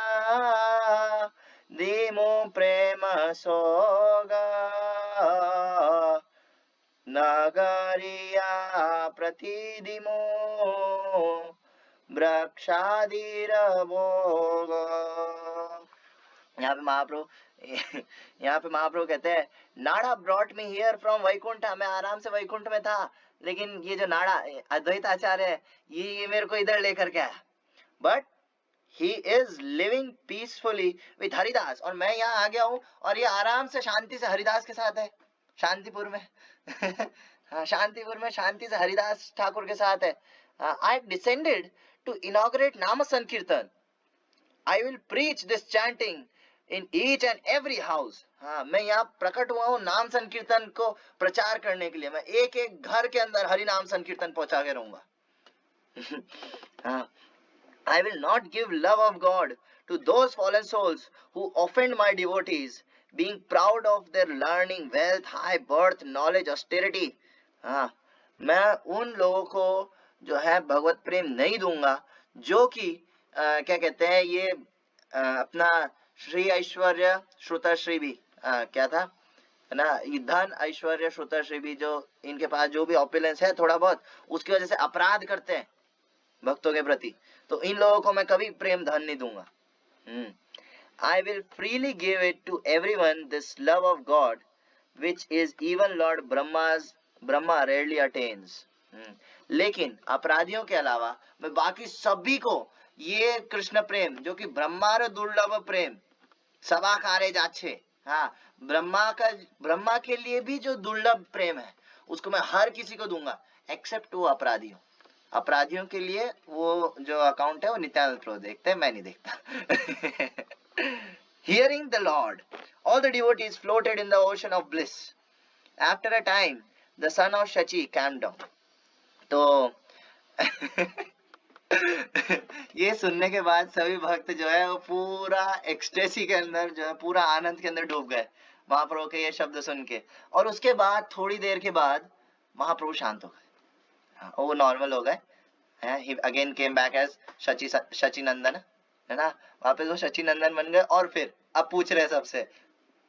दिमु प्रेम सोगा, नगरिया प्रतिदिमो वृक्षादिर भोग। यहाँ पे महाप्रभु कहते हैं, Nada brought me here from Vaikuntha. मैं आराम से वैकुंठ में था, लेकिन ये जो नाड़ा अद्वैत आचार्य है, ये मेरे को इधर लेकर के आया। But he is living peacefully with Haridas, और मैं यहाँ आ गया हूँ और ये आराम से शांति से हरिदास के साथ है, शांतिपुर में। हाँ, शांतिपुर में शांति से हरिदास ठाकुर के साथ है। आई डिसेंडेड टू इनॉग्रेट नाम संकीर्तन। I will preach this chanting in each and every house. हाँ, मैं यहाँ प्रकट हुआ हूँ नाम संकीर्तन को प्रचार करने के लिए। मैं एक एक घर के अंदर हरि नाम संकीर्तन पहुंचा के रहूंगा। हाँ, I will not give love of God to those fallen souls who offend my devotees, being proud of their learning, wealth, high birth, knowledge, austerity. हाँ, मैं उन लोगों को जो है भगवत प्रेम नहीं दूंगा जो कि क्या कहते हैं, ये अपना श्री ऐश्वर्य श्रुतश्री भी क्या था ना, ये धन ऐश्वर्य श्रुतश्री भी, जो इनके पास जो भी ऑपुलेंस है थोड़ा बहुत, उसकी वजह से अपराध करते हैं भक्तों के प्रति, तो इन लोगों को मैं कभी प्रेम धन नहीं दूंगा। I will freely give it to everyone this love of god which is even lord Brahma rarely attains. लेकिन अपराधियों के अलावा मैं बाकी सभी को ये कृष्ण प्रेम, जो कि ब्रह्मार दुर्लभ प्रेम, सभा कार्य जाच्छे। हाँ, ब्रह्मा के लिए भी जो दुर्लभ प्रेम है उसको मैं हर किसी को दूंगा, एक्सेप्ट वो अपराधियों। अपराधियों के लिए वो जो अकाउंट है वो नित्यानंद प्रभु देखते हैं, मैं नहीं देखता। Hearing the Lord, all the devotees floated in the ocean of bliss. After a time, the son of Shachi calmed down. तो ये सुनने के बाद सभी भक्त जो है वो पूरा एक्सटेसी के अंदर, जो है पूरा आनंद के अंदर डूब गए महाप्रभु के ये शब्द सुन के। और उसके बाद थोड़ी देर के बाद महाप्रभु शांत हो गए, वो नॉर्मल हो गए। he again came back as Shachi नंदन, है ना, वापस वो शची नंदन बन गए। और फिर अब पूछ रहे सबसे,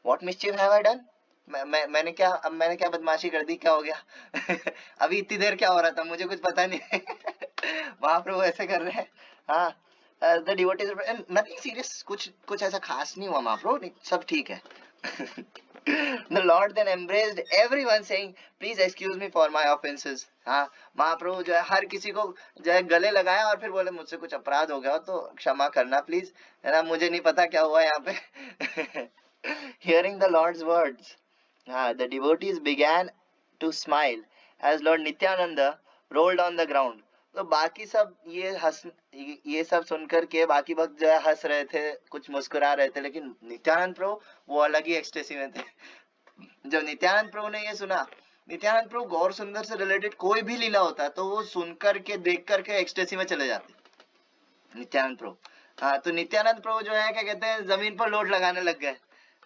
what mischief have I done? मैंने क्या बदमाशी कर दी, क्या हो गया? अभी इतनी देर क्या हो रहा था, मुझे कुछ पता नहीं। महाप्रभु ऐसे कर रहे हैं। हाँ, द डिवोटीज नथिंग सीरियस, कुछ ऐसा खास नहीं हुआ महाप्रभु, सब ठीक है। The Lord then embraced everyone saying, please excuse me for my offenses. हाँ, महाप्रभु जो है हर किसी को जो है गले लगाया और फिर बोले मुझसे कुछ अपराध हो गया हो तो क्षमा करना प्लीज, है ना, मुझे नहीं पता क्या हुआ यहाँ पे। Hearing the Lord's words, the devotees began to smile as Lord Nityananda rolled on the ground. तो बाकी सब ये सब सुनकर के बाकी भक्त जो है हंस रहे थे, कुछ मुस्कुरा रहे थे, लेकिन नित्यानंद प्रभु वो अलग ही एक्सटेसी में थे। जब नित्यानंद प्रभु ने ये सुना, नित्यानंद प्रभु गौर सुंदर से रिलेटेड कोई भी लीला होता है तो वो सुनकर के देख करके एक्सटेसी में चले जाते नित्यानंद प्रभु। हाँ, तो नित्यानंद प्रभु जो है क्या कहते हैं, जमीन पर लोट लगाने लग गए।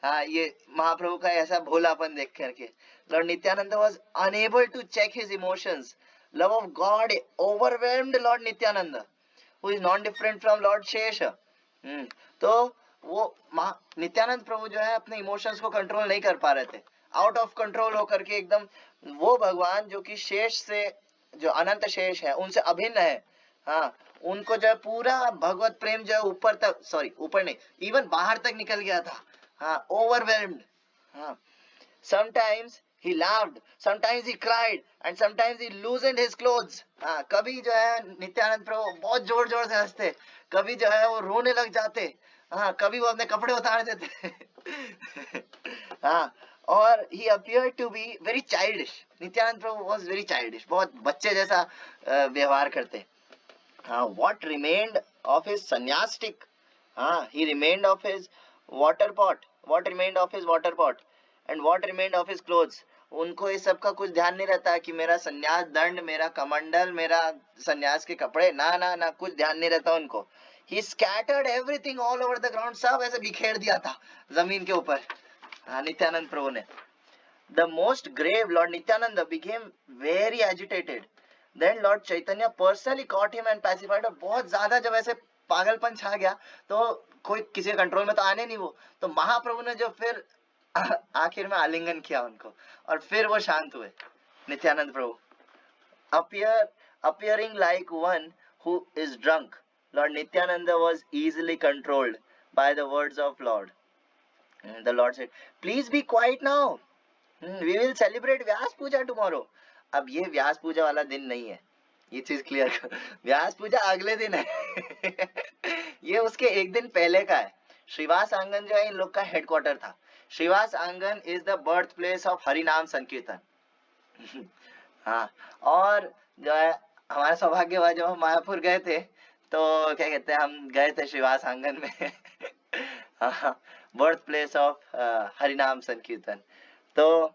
हाँ, ये महाप्रभु का ऐसा भोलापन देख करके Lord Nityanand was unable to check his emotions. Love of God overwhelmed Lord Nityananda, who is non-different from Lord Shesha. तो वो नित्यानंद प्रभु जो है अपने इमोशंस को कंट्रोल नहीं कर पा रहे थे, आउट ऑफ कंट्रोल होकर के एकदम वो भगवान जो कि शेष से, जो अनंत शेष है, उनसे अभिन्न है। हाँ, उनको जो है पूरा भगवत प्रेम जो है ऊपर तक, सॉरी ऊपर नहीं, इवन बाहर तक निकल गया था। हाँ, ओवरवेल्म्ड। हाँ, sometimes he laughed, sometimes he cried, and sometimes he loosened his clothes. हाँ, कभी जो है नित्यानंद प्रभु बहुत जोर जोर से हंसते, कभी जो है वो रोने लग जाते। हाँ, कभी वो अपने कपड़े उतार देते। हाँ, और he appeared to be very childish. Nityanand Prabhu was very childish, बहुत बच्चे जैसा व्यवहार करते। हाँ, what remained of his sannyastic? हाँ, he remained of his water pot. What remained of his water pot? And what remained of his clothes? उनको इस सब का कुछ ध्यान नहीं रहता कि मेरा संन्यास दंड, मेरा कमंडल, मेरा संन्यास के कपड़े, ना कुछ ध्यान नहीं रहता उनको। He scattered everything all over the ground. सब ऐसे बिखेर दिया था जमीन के ऊपर नित्यानंद प्रभु ने। The most grave Lord Nityananda became very agitated. Then Lord Chaitanya personally caught him and pacified. और बहुत ज्यादा जब ऐसे पागलपन छा गया तो कोई किसी कंट्रोल में तो आने नहीं वो, तो महाप्रभु ने जो फिर आखिर में आलिंगन किया उनको और फिर वो शांत हुए नित्यानंद प्रभु। Appearing like one who is drunk, Lord Nityananda was easily controlled by the words of Lord. The Lord said, "Please be quiet now. We will celebrate Vyas Puja tomorrow." अब ये व्यास पूजा वाला दिन नहीं है, ये चीज क्लियर करो। व्यास पूजा अगले दिन है। ये उसके एक दिन पहले का है। श्रीवास आंगन जो है इन लोग का हेडक्वार्टर था। श्रीवास आंगन is the birth place of हरिनाम संकीर्तन। हाँ, और जो है हमारा सौभाग्य हुआ जब हम मायापुर गए थे तो क्या कहते हैं, हम गए थे श्रीवास आंगन में। हाँ, बर्थ प्लेस ऑफ हरिनाम संकीर्तन। तो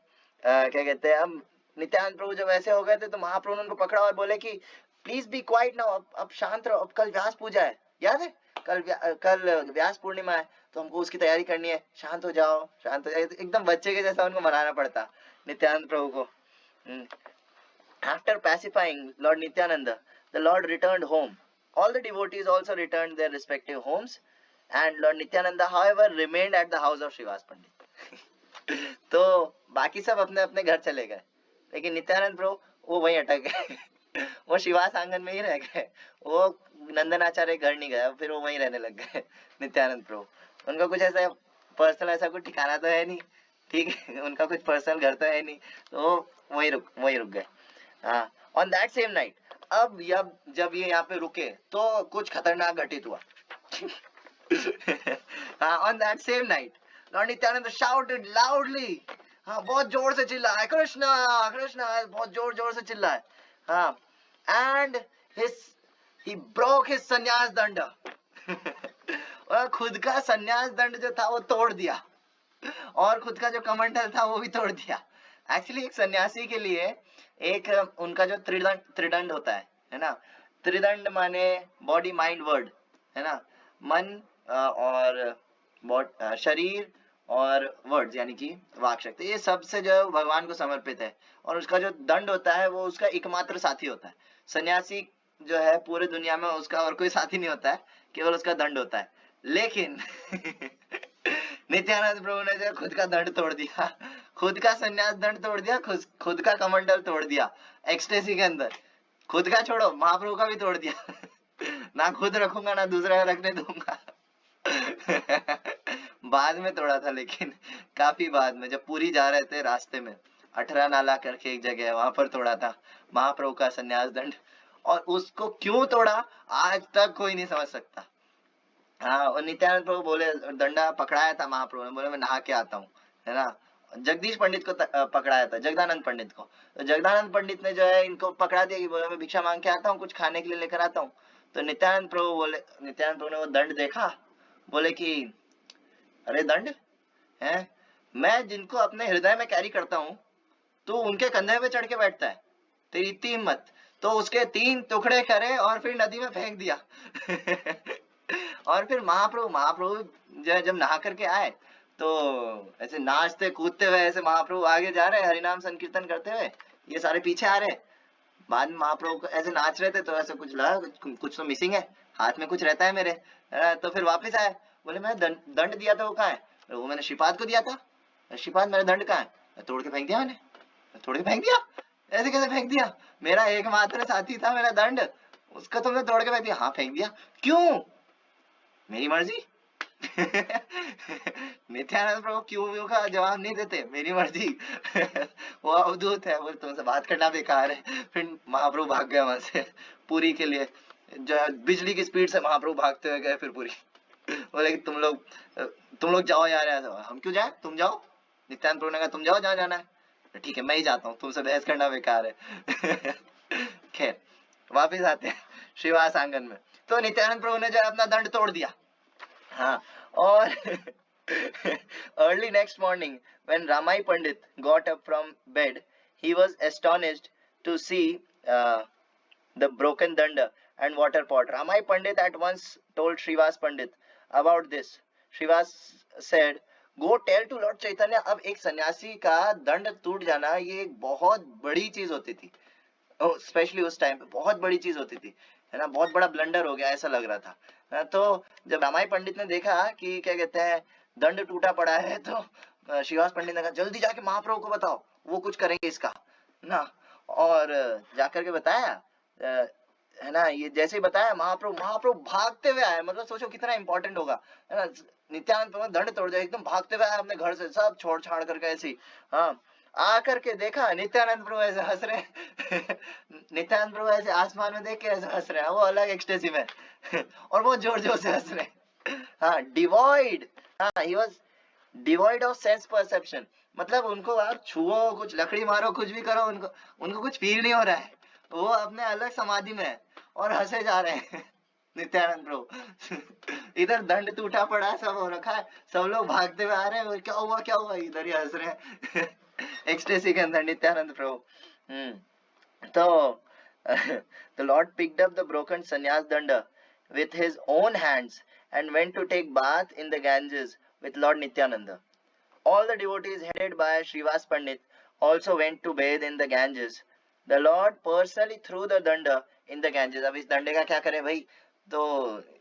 क्या कहते हैं, हम नित्यानंद प्रभु जब ऐसे हो गए थे तो महाप्रभु ने उनको पकड़ा और बोले कि प्लीज बी क्वाइट नाउ, अब शांत रहो, अब कल व्यास पूजा है, याद है कल व्यास पूर्णिमा है तो हमको उसकी तैयारी करनी है, शांत हो जाओ शांत हो जाओ। एकदम बच्चे के जैसा उनको मनाना पड़ता नित्यानंद प्रभु को। After pacifying Lord Nityananda, the Lord returned home. All the devotees also returned their respective homes, and Lord Nityananda, however, remained at the house of Srivas Pandit. तो बाकी सब अपने अपने घर चले गए, लेकिन नित्यानंद प्रभु वो वहीं अटक गए। वो श्रीवास आंगन में ही रह गए, वो नंदनाचार्य घर नहीं गए, फिर वो वहीं रहने लग गए नित्यानंद प्रभु। उनका कुछ ऐसा पर्सनल ऐसा कुछ ठिकाना तो है नहीं, ठीक है, उनका कुछ पर्सनल घर तो है नहीं, तो वहीं रुक गए। ऑन दैट सेम नाइट, अब जब ये यहाँ पे रुके तो कुछ खतरनाक घटित हुआ। On that same night Lord Nityanand shouted loudly, बहुत जोर से चिल्लाया, कृष्णा कृष्णा, बहुत जोर से चिल्लाया। एंड ही ब्रोक हिज संन्यास दंड। और खुद का संन्यास दंड जो था वो तोड़ दिया, और खुद का जो कमंडल था वो भी तोड़ दिया। एक्चुअली एक सन्यासी के लिए एक उनका जो त्रिदंड होता है ना, त्रिदंड माने बॉडी माइंड वर्ड, है ना, मन और शरीर और वर्ड्स यानी कि वाक शक्ति, ये सबसे जो है भगवान को समर्पित है, और उसका जो दंड होता है वो उसका एकमात्र साथी होता है। सन्यासी जो है पूरे दुनिया में उसका और कोई साथी नहीं होता है, केवल उसका दंड होता है। लेकिन नित्यानंद प्रभु ने जो खुद का दंड तोड़ दिया, खुद का संन्यास दंड तोड़ दिया, खुद का कमंडल तोड़ दिया एक्सटेसी के अंदर। खुद का छोड़ो, महाप्रभु का भी तोड़ दिया। ना खुद रखूंगा ना दूसरा रखने दूंगा। बाद में तोड़ा था, लेकिन काफी बाद में, जब पूरी जा रहे थे रास्ते में 18 नाला करके एक जगह है, वहां पर तोड़ा था महाप्रभु का संन्यास दंड। और उसको क्यों तोड़ा आज तक कोई नहीं समझ सकता। हाँ, और नित्यानंद प्रभु बोले, डंडा पकड़ाया था महाप्रभु ने, बोले मैं नहा के आता हूँ, है ना। जगदीश पंडित को पकड़ाया था, जगदानंद पंडित को। तो जगदानंद पंडित ने जो है इनको पकड़ा दिया कि बोले मैं भिक्षा मांग के आता हूँ, कुछ खाने के लिए लेकर आता हूँ। तो नित्यानंद प्रभु बोले, नित्यानंद प्रभु ने वो दंड देखा, बोले कि अरे दंड है, मैं जिनको अपने हृदय में कैरी करता हूँ, तू उनके कंधे पे चढ़ के बैठता है, तेरी इतनी हिम्मत। तो उसके 3 टुकड़े करे और फिर नदी में फेंक दिया। और फिर महाप्रभु जब नहा करके आए, तो ऐसे नाचते कूदते हुए ऐसे महाप्रभु आगे जा रहे, हरिनाम संकीर्तन करते हुए, ये सारे पीछे आ रहे। बाद में महाप्रभु को ऐसे नाच रहे थे, तो ऐसे कुछ लगा कुछ तो मिसिंग है, हाथ में कुछ रहता है मेरे। तो फिर वापस आए, बोले मैं दंड दिया था, वो कहाँ है? वो मैंने श्रीपाद को दिया था, श्रीपाद मेरा दंड कहाँ है? तोड़ के फेंक दिया, मैंने तोड़ के फेंक दिया। ऐसे कैसे फेंक दिया? मेरा एकमात्र साथी था, मेरा दंड, उसका तुमने तोड़ के फेंक दिया? हाँ फेंक दिया। क्यों? मेरी मर्जी। नित्यानंद प्रभु क्यों का जवाब नहीं देते, मेरी मर्जी। वो अवधूत है, वो तुमसे बात करना बेकार है। फिर महाप्रभु भाग गए वहां से पूरी के लिए, जो बिजली की स्पीड से महाप्रभु भागते हुए गए फिर पूरी। बोले कि तुम लोग जाओ यार। हम क्यों जाए, तुम जाओ। नित्यानंद प्रभु ने कहा तुम जाओ जहाँ जाना है। ठीक है मैं ही जाता हूँ, तुमसे बहस करना बेकार है। खैर वापिस आते हैं श्रीवास आंगन में। तो नित्यानंद प्रभु ने जो अपना दंड तोड़ दिया। हाँ, और early next morning when Ramai Pandit got up from bed, he was astonished to see the broken danda and water pot. Ramai Pandit at once told Srivas Pandit about this. Srivas said, "Go tell to Lord Chaitanya." अब एक सन्यासी का दंड टूट जाना ये एक बहुत बड़ी चीज होती थी, स्पेशली उस टाइम पे बहुत बड़ी चीज होती थी, है ना। बहुत बड़ा ब्लंडर हो गया ऐसा लग रहा था। तो जब रामाई पंडित ने देखा कि क्या कहते हैं दंड टूटा पड़ा है, तो श्रीवास पंडित ने कहा जल्दी जाके महाप्रभु को बताओ, वो कुछ करेंगे इसका ना। और जाकर के बताया, है ना। ये जैसे ही बताया महाप्रभु भागते हुए आए, मतलब सोचो कितना इंपॉर्टेंट होगा, है ना। नित्यानंद प्रभु दंड तोड़ दिया, एकदम भागते हुए आए अपने घर से, सब छोड़ छाड़ करके ऐसी। हाँ, आकर के देखा नित्यानंद प्रभु ऐसे हंस रहे। नित्यानंद प्रभु ऐसे आसमान में देख के ऐसे हंस रहे हैं, वो अलग एक्सटेसी में। और वो जोर जोर से हंस रहे। हाँ, डिवॉइड, हाँ he was devoid of sense perception, मतलब उनको आप छुओ, कुछ लकड़ी मारो, कुछ भी करो, उनको कुछ फील नहीं हो रहा है। वो अपने अलग समाधि में है और हंसे जा रहे हैं। नित्यानंद प्रभु इधर दंड टूटा पड़ा है, सब हो रखा है, सब लोग भागते हुए आ रहे हैं, क्या हुआ क्या हुआ, इधर ही हंस रहे हैं। एक्सटेसी के अंदर नित्यानंद प्रभु। तो the Lord picked up the broken sannyas danda with his own hands and went to take bath in the Ganges with Lord Nityananda. All the devotees headed by Srivas Pandit also went to bathe in the Ganges. The Lord personally threw the danda in the Ganges. अब इस दंडे का क्या करें भाई? तो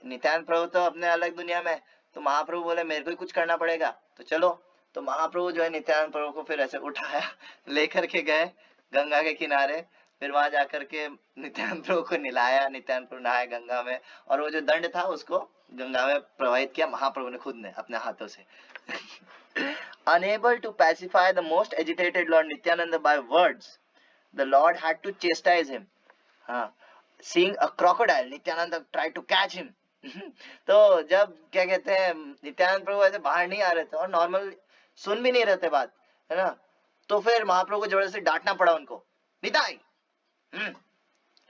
नित्यानंद प्रभु तो अपने अलग दुनिया में, तो महाप्रभु बोले मेरे को ही कुछ करना पड़ेगा, तो चलो। तो महाप्रभु जो है नित्यानंद प्रभु को फिर ऐसे उठाया, लेकर के गए गंगा के किनारे, फिर वहां जाकर के नित्यानंद प्रभु को नहलाया, नित्यानंद प्रभु नहाए गंगा में, और वो जो दंड था उसको गंगा में प्रवाहित किया महाप्रभु ने खुद ने अपने हाथों से। Unable to pacify the most agitated Lord Nityananda by words, the Lord had to chastise him. Seeing a crocodile, Nityananda tried to catch him. तो जब क्या कहते हैं नित्यानंद प्रभु ऐसे बाहर नहीं आ रहे थे और नॉर्मल सुन भी नहीं रहे थे बात, है ना, तो फिर महाप्रभु को जबरदस्ती डांटना पड़ा उनको, निताई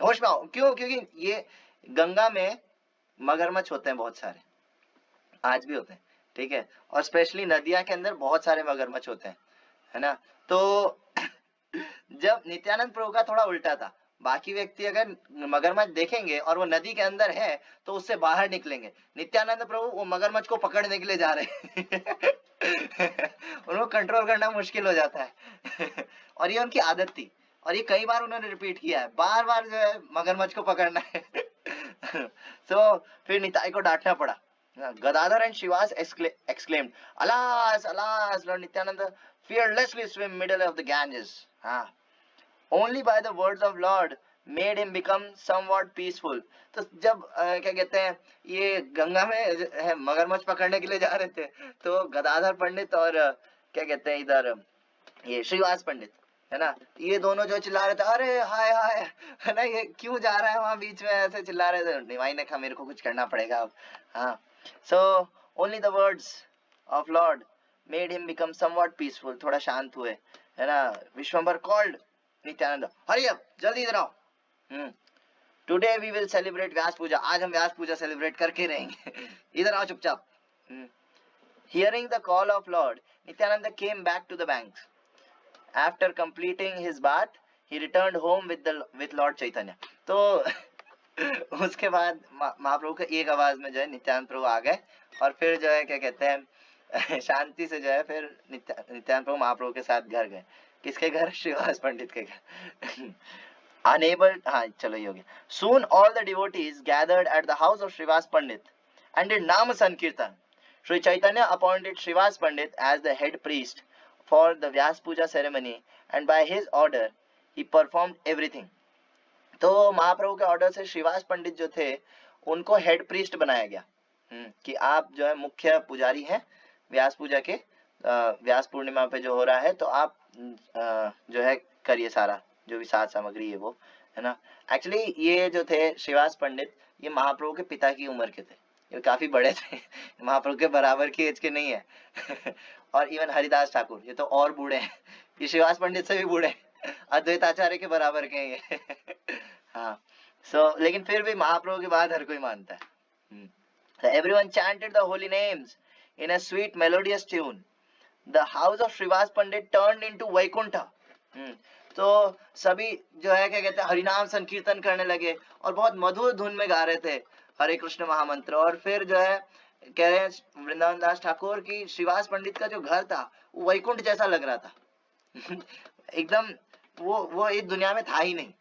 होश में आओ। क्यों? क्योंकि ये गंगा में मगरमच्छ होते हैं बहुत सारे, आज भी होते हैं, ठीक है, और स्पेशली नदिया के अंदर बहुत सारे मगरमच्छ होते हैं, है ना। तो जब नित्यानंद प्रभु का थोड़ा उल्टा था, बाकी व्यक्ति अगर मगरमच्छ देखेंगे और वो नदी के अंदर है तो उससे बाहर निकलेंगे, नित्यानंद प्रभु वो मगरमच्छ को पकड़ने के लिए जा रहे हैं। उनको कंट्रोल करना मुश्किल हो जाता है। और ये उनकी आदत थी, और ये कई बार उन्होंने रिपीट किया है, बार बार जो है मगरमच्छ को पकड़ना है। तो फिर निताई को डांटना पड़ा। Gadadhar and Srivas exclaimed, "Alas, alas, Lord Nityananda fearlessly swim middle of the Ganges." Only by the words of Lord made him become somewhat peaceful. तो जब क्या कहते हैं ये गंगा में मगरमच्छ पकड़ने के लिए जा रहे थे, तो गदाधर पंडित और क्या कहते हैं इधर ये श्रीवास पंडित, है ना, ये दोनों जो चिल्ला रहे थे, अरे हाय हाय, है ना, ये क्यों जा रहा है वहां बीच में, ऐसे चिल्ला रहे थे। निमाई ने कहा मेरे को कुछ करना पड़ेगा अब। हाँ, so only the words of Lord made him become somewhat peaceful, थोड़ा शांत हुए, है ना। विश्वम्भर कॉल्ड नित्यानंद, हरी अप, जल्दी इधर आओ, टुडे वी विल सेलिब्रेट व्यास पूजा, आज हम व्यास पूजा सेलिब्रेट करके रहेंगे। इधर आओ चुपचाप। Hearing the call of lord, Nityananda came back to the bank. After completing his bath, he returned home with Lord Chaitanya. तो उसके बाद महाप्रभु के एक आवाज में जो है नित्यानंद प्रभु आ गए, और फिर जो है क्या कहते हैं शांति से जो है फिर नित्यानंद प्रभु महाप्रभु के साथ घर गए। किसके घर? श्रीवास पंडित के घर। Unable, हाँ चलो ये हो गया। Soon all the devotees gathered at the house of Srivas Pandit and did Nama Sankirtan. Sri Chaitanya appointed Srivas Pandit as the head priest for the Vyas Puja ceremony, and by his order he performed everything. तो महाप्रभु के ऑर्डर से श्रीवास पंडित जो थे उनको हेड प्रीस्ट बनाया गया, कि आप जो है मुख्य पुजारी हैं व्यास पूजा के, व्यास पूर्णिमा पे जो हो रहा है, तो आप जो है करिए सारा जो भी साज सामग्री है वो, है ना। एक्चुअली ये जो थे श्रीवास पंडित, ये महाप्रभु के पिता की उम्र के थे, ये काफी बड़े थे, महाप्रभु के बराबर की एज के नहीं है। और इवन हरिदास ठाकुर ये तो और बूढ़े हैं, ये श्रीवास पंडित से भी बूढ़े, अद्वैत आचार्य के बराबर के हैं ये। हाँ, सो लेकिन फिर भी महाप्रभु की बात हर कोई मानता है। So everyone chanted the holy names in a sweet melodious tune. The house of Srivas Pandit turned into Vaikuntha. तो सभी जो है क्या कहते हैं हरिनाम संकीर्तन करने लगे और बहुत मधुर धुन में गा रहे थे हरे कृष्ण महामंत्र। और फिर जो है कह रहे हैं वृंदावन दास ठाकुर की श्रीवास पंडित का जो घर था वो वैकुंठ जैसा लग रहा था। एकदम वो इस दुनिया में था ही नहीं,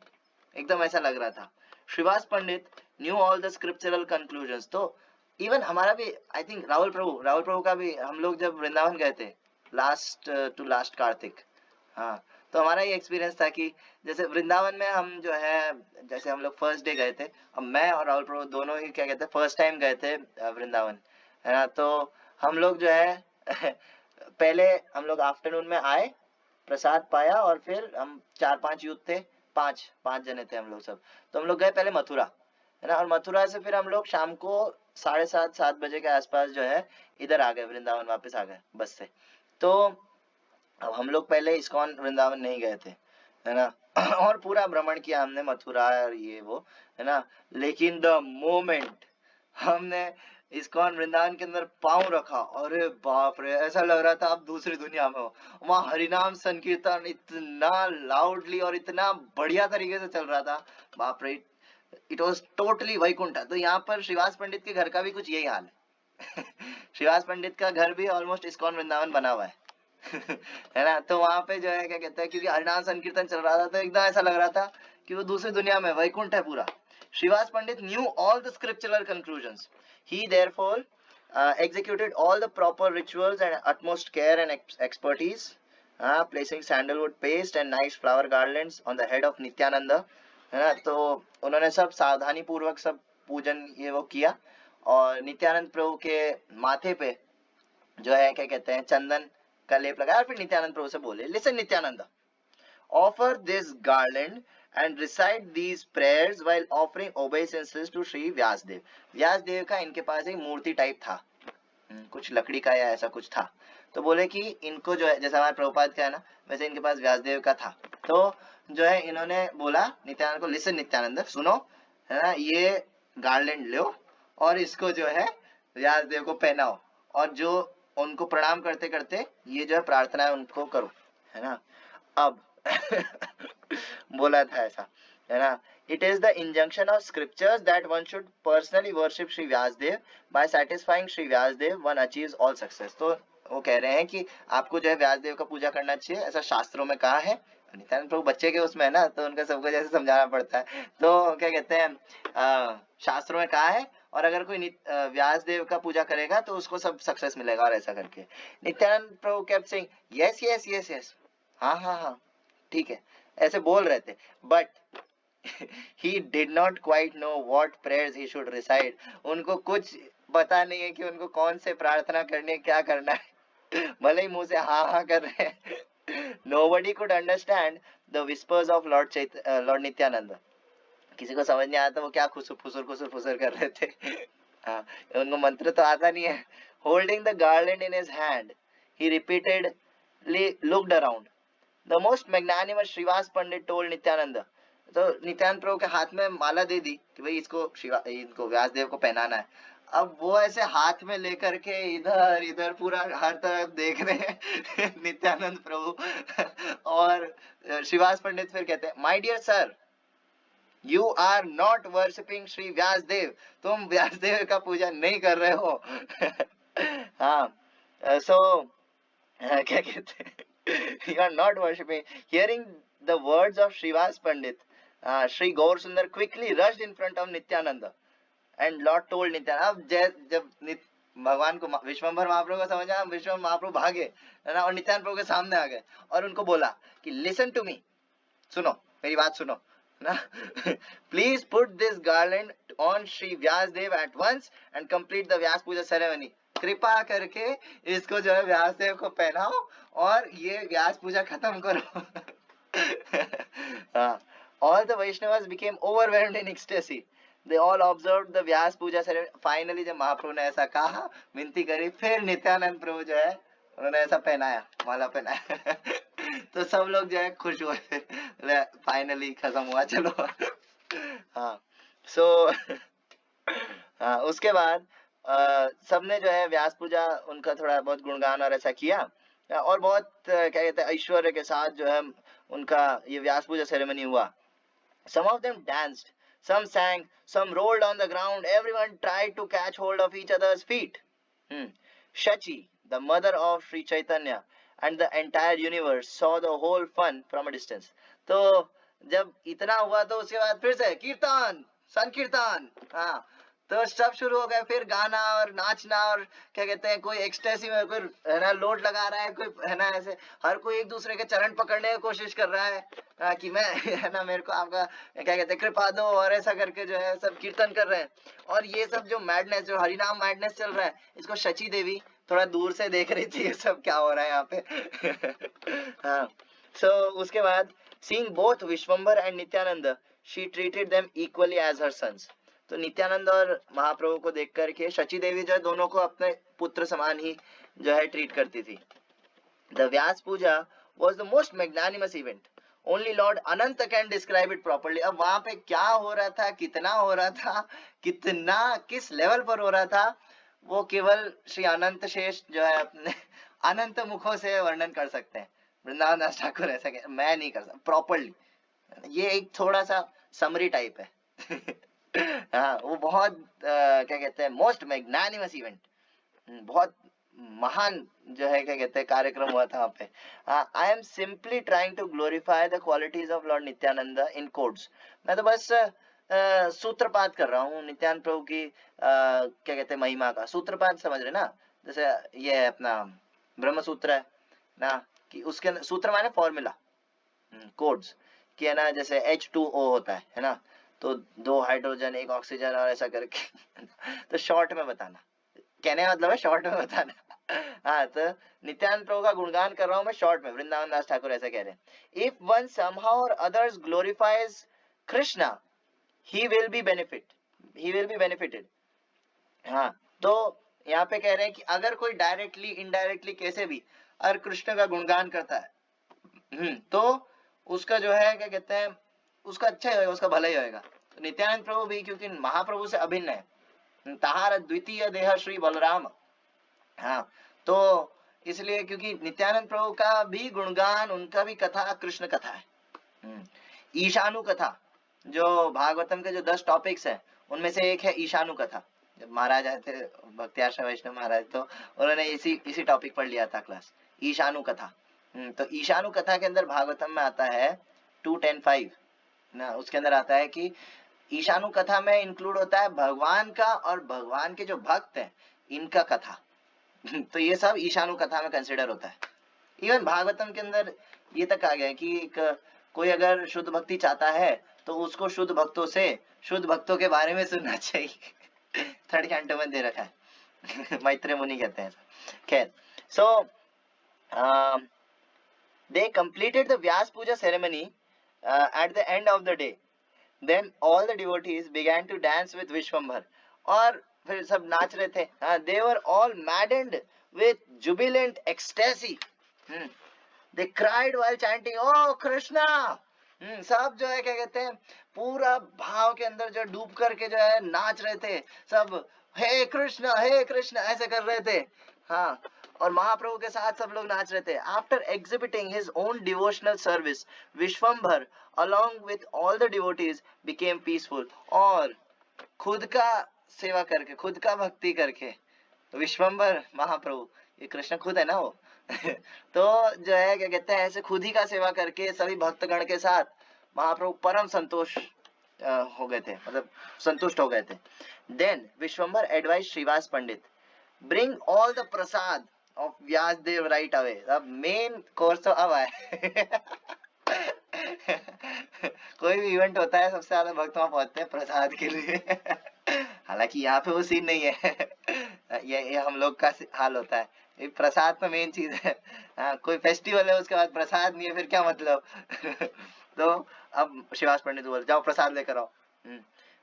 एकदम ऐसा लग रहा था। Srivas Pandit knew all the scriptural conclusions. तो इवन हमारा भी आई थिंक राहुल प्रभु का भी, हम लोग जब वृंदावन गए थे लास्ट टू लास्ट कार्तिक, हाँ, तो हमारा ये एक्सपीरियंस था कि जैसे वृंदावन में हम जो है, जैसे हम लोग फर्स्ट डे गए थे, अब मैं और राहुल प्रभु दोनों ही क्या कहते हैं फर्स्ट टाइम गए थे वृंदावन, है ना। तो हम लोग जो है पहले हम लोग आफ्टरनून में आए, प्रसाद पाया, और फिर हम 4-5 यूथ थे, पांच जने थे हम लोग सब। तो हम लोग गए पहले मथुरा, है ना, और मथुरा से फिर हम लोग शाम को 7:30 बजे के आसपास जो है इधर आ गए, वृंदावन वापस आ गए बस से। तो अब हम लोग पहले इस्कॉन वृंदावन नहीं गए थे, है ना, और पूरा भ्रमण किया हमने मथुरा और ये वो, है ना। लेकिन द मोमेंट हमने इस्कॉन वृंदावन के अंदर पांव रखा, अरे बाप रे, ऐसा लग रहा था आप दूसरी दुनिया में हो। वहाँ हरिनाम संकीर्तन इतना लाउडली और इतना बढ़िया तरीके से चल रहा था, बाप रे, इट वॉज टोटली वैकुंठ। तो यहाँ पर श्रीवास पंडित के घर का भी कुछ यही हाल है। श्रीवास पंडित का घर भी ऑलमोस्ट इस्कॉन वृंदावन बना हुआ है। है ना। तो वहां पे जो है क्या कहते हैं, क्योंकि हरिनाम संकीर्तन चल रहा था तो एकदम ऐसा लग रहा था कि वो दूसरी दुनिया में, वैकुंठ है पूरा। Srivas Pandit knew all the scriptural conclusions. He therefore executed all the proper rituals and utmost care and expertise, placing sandalwood paste and nice flower garlands on the head of Nityananda, है ना। तो उन्होंने सब सावधानी पूर्वक सब पूजन ये वो किया, और नित्यानंद प्रभु के माथे पे जो है क्या कहते हैं चंदन का लेप लगाया, और फिर नित्यानंद प्रभु से बोले, listen Nityanand, offer this garland and recite these prayers while offering obeisances to Sri Vyasdev. Vyasdev का इनके पास एक मूर्ति टाइप था, कुछ लकड़ी का या ऐसा कुछ था। तो बोले कि इनको जो है, जैसे हमारे प्रभुपाद का है ना, वैसे इनके पास व्यासदेव का था। तो जो है इन्होंने बोला नित्यानंद को, लिसन नित्यानंद, सुनो, है ना, ये गार्लैंड लो और इसको जो है व्यासदेव को पहनाओ, और जो उनको प्रणाम करते करते ये जो है प्रार्थना है उनको करो, है ना। अब बोला था ऐसा, है ना, it is the injunction of scriptures that one should personally worship Shri Vyasdev, by satisfying Shri Vyasdev one achieves all success. तो वो कह रहे हैं कि आपको जो है व्यासदेव का पूजा करना चाहिए, ऐसा शास्त्रों में कहा है। नित्यानंद प्रभु बच्चे के उसमें है ना, तो उनका सबको जैसे समझाना पड़ता है। तो क्या कहते हैं शास्त्रों में कहा है, और अगर कोई व्यासदेव का पूजा करेगा तो उसको सब सक्सेस मिलेगा, और ऐसा करके Nityananda Prabhu kept saying yes yes yes yes, हाँ हाँ हाँ ठीक है, ऐसे बोल रहे थे। But he did not quite know what prayers he should recite. उनको कुछ पता नहीं है कि उनको कौन से प्रार्थना करनी है, क्या करना है। भले ही मुंह से हाँ हाँ कर रहे हैं। Nobody could understand the whispers of Lord Nityanand. किसी को समझ नहीं आता वो क्या खुसुर कर रहे थे। हाँ, उनको मंत्र तो आता नहीं है। Holding the garland in his hand, he repeatedly looked around. The most magnanimous Shrivas Pandit told Nityanand. तो नित्यानंद प्रभु के हाथ में माला दे दी कि भाई इनको व्यासदेव को पहनाना है। अब वो ऐसे हाथ में लेकर के इधर इधर पूरा हर तरफ देख रहे हैं नित्यानंद प्रभु। और श्रीवास पंडित फिर कहते हैं, my dear sir, you are not worshipping Shri Vyasdev, तुम व्यासदेव का पूजा नहीं कर रहे हो। हाँ, सो क्या कहते हैं, you are not worshipping. Hearing the words of Srivas Pandit, Sri Gaur Sundar quickly rushed in front of Nityananda, and Lord told Nityananda. अब जब भगवान को विश्वम्भर महाप्रभु को समझा, विश्वम्भर महाप्रभु भागे है ना, और नित्यानंद प्रभु के सामने आ गए और उनको बोला कि लिसन टू मी, सुनो मेरी बात सुनो ना, please put this garland on Shri Vyasdev at once and complete the Vyasa puja ceremony. कृपा करके इसको जो है व्यासदेव को पहनाओ और ये व्यास पूजा खत्म करो। All the Vaishnavas became overwhelmed in ecstasy. They all observed the Vyas Puja ceremony. Finally जब महाप्रभु ने ऐसा कहा, विनती करी, फिर नित्यानंद प्रभु जो है उन्होंने ऐसा पहनाया, माला पहनाया। तो सब लोग जो है खुश हुए, फाइनली खत्म हुआ, चलो। हाँ, सो उसके बाद सबने जो है व्यास पूजा उनका थोड़ा बहुत गुणगान और ऐसा किया, और बहुत क्या कहते हैं ऐश्वर्य के साथ जो है उनका ये व्यास पूजा सेरेमनी हुआ। Some of them danced, some sang, some rolled on the ground. Everyone tried to catch hold of each other's feet. Shachi, the mother of Sri Chaitanya and the entire universe, saw the whole fun from a distance. तो जब इतना हुआ तो उसके बाद फिर से कीर्तन, संकीर्तन, हाँ, तो सब शुरू हो गए, फिर गाना और नाचना, और क्या कहते हैं, कोई एक्सटेसी में, कोई है ना लोट लगा रहा है, कोई है ना ऐसे, हर कोई एक दूसरे के चरण पकड़ने की कोशिश कर रहा है कि मैं है ना मेरे को आपका क्या कहते हैं कृपा दो, और ऐसा करके जो है सब कीर्तन कर रहे हैं। और ये सब जो मैडनेस, जो हरिनाम मैडनेस चल रहा है, इसको शची देवी थोड़ा दूर से देख रही थी, ये सब क्या हो रहा है यहाँ पे। हाँ, सो उसके बाद seeing both Vishwambhar and Nityanand, she treated them equally as her sons. तो नित्यानंद और महाप्रभु को देख करके शची देवी जो है दोनों को अपने पुत्र समान ही जो है ट्रीट करती थी। The Vyas Puja was the most magnanimous event. Only Lord Anant can describe it properly. अब वहां पे क्या हो रहा था, कितना हो रहा था, कितना किस लेवल पर हो रहा था, वो केवल श्री अनंत शेष जो है अपने अनंत मुखों से वर्णन कर सकते हैं। वृंदावन दास ठाकुर ऐसा मैं नहीं कर सकता प्रॉपरली, ये एक थोड़ा सा समरी टाइप है। हाँ, वो बहुत क्या कहते हैं मोस्ट मैग्नानिमस इवेंट, बहुत महान जो है क्या कहते हैं कार्यक्रम हुआ था वहाँ पे। I am simply trying to glorify the qualities of lord Nityananda in codes. मैं तो बस सूत्रपात कर रहा हूँ नित्यानंद प्रभु की क्या कहते हैं महिमा का। सूत्रपात समझ रहे ना, जैसे ये है अपना ब्रह्म सूत्र है ना, कि उसके सूत्र माने फॉर्मूला, कोड्स कि है ना, जैसे H2O होता है ना, तो 2 हाइड्रोजन 1 ऑक्सीजन और ऐसा करके। तो शॉर्ट में बताना, कहने का मतलब है शॉर्ट में बताना। हाँ, तो नित्यानंद प्रभु का गुणगान कर रहा हूँ मैं शॉर्ट में, वृंदावन दास ठाकुर ऐसा कह रहे हैं। इफ वन समहाउ और others glorifies Krishna, he will be benefited. हाँ, तो यहाँ पे कह रहे हैं कि अगर कोई डायरेक्टली इनडायरेक्टली कैसे भी अगर कृष्ण का गुणगान करता है, तो उसका जो है क्या कहते हैं उसका अच्छा ही होगा, उसका भला ही होगा। तो नित्यानंद प्रभु भी क्योंकि महाप्रभु से अभिन्न है, तहार द्वितीय देह श्री बलराम। हाँ, तो इसलिए क्योंकि नित्यानंद प्रभु का भी गुणगान, उनका भी कथा कृष्ण कथा है। ईशानु कथा, जो भागवतम के जो 10 टॉपिक्स हैं उनमें से एक है ईशानु कथा। जब महाराज आए थे भक्ति आश्रम वैष्णव महाराज, तो उन्होंने इसी टॉपिक पर लिया था क्लास, ईशानु कथा। तो ईशानु कथा के अंदर भागवतम में आता है 2.10.5 ना, उसके अंदर आता है कि ईशानु कथा में इंक्लूड होता है भगवान का और भगवान के जो भक्त हैं इनका कथा। तो ये सब ईशानु कथा में कंसिडर होता है। इवन भागवतम के अंदर ये तक आ गया कि कोई अगर शुद्ध भक्ति चाहता है तो उसको शुद्ध भक्तों से शुद्ध भक्तों के बारे में सुनना चाहिए। थर्ड कैंटो में दे रखा है। मैत्रेय मुनि कहते हैं। खैर, सो they completed the Vyas Puja ceremony at the end of the day. Then all the devotees began to dance with Vishwambhar. और फिर सब नाच रहे थे. They were all maddened with jubilant ecstasy. They cried while chanting, "Oh Krishna!" सब जो है क्या कहते हैं, पूरा भाव के अंदर जो डूब करके जो है नाच रहे थे सब, हे कृष्ण ऐसे कर रहे थे. हाँ, और महाप्रभु के साथ सब लोग नाच रहे थे. After exhibiting his own devotional service, Vishwambhar along with all the devotees became peaceful. और खुद का सेवा करके, खुद का भक्ति करके, विश्वम्भर महाप्रभु, ये कृष्ण खुद है ना वो, तो जो है क्या कहते हैं, ऐसे खुद ही का सेवा करके सभी भक्तगण के साथ महाप्रभु परम संतोष हो गए थे, मतलब संतुष्ट हो गए थे. Then Vishwambhar advise Srivas Pandit, bring all the prasad of Vyasa Dev right away. अब मेन कोर्स तो अब आए. कोई भी इवेंट होता है सबसे ज्यादा भक्त वहां पहुंचते हैं प्रसाद के लिए. हालांकि यहाँ पे वो सीन नहीं है. ये हम लोग का हाल होता है. ये प्रसाद तो मेन चीज है. कोई फेस्टिवल है उसके बाद प्रसाद नहीं है, फिर क्या मतलब. तो अब शिवास पंडित बोले, जाओ प्रसाद लेकर आओ.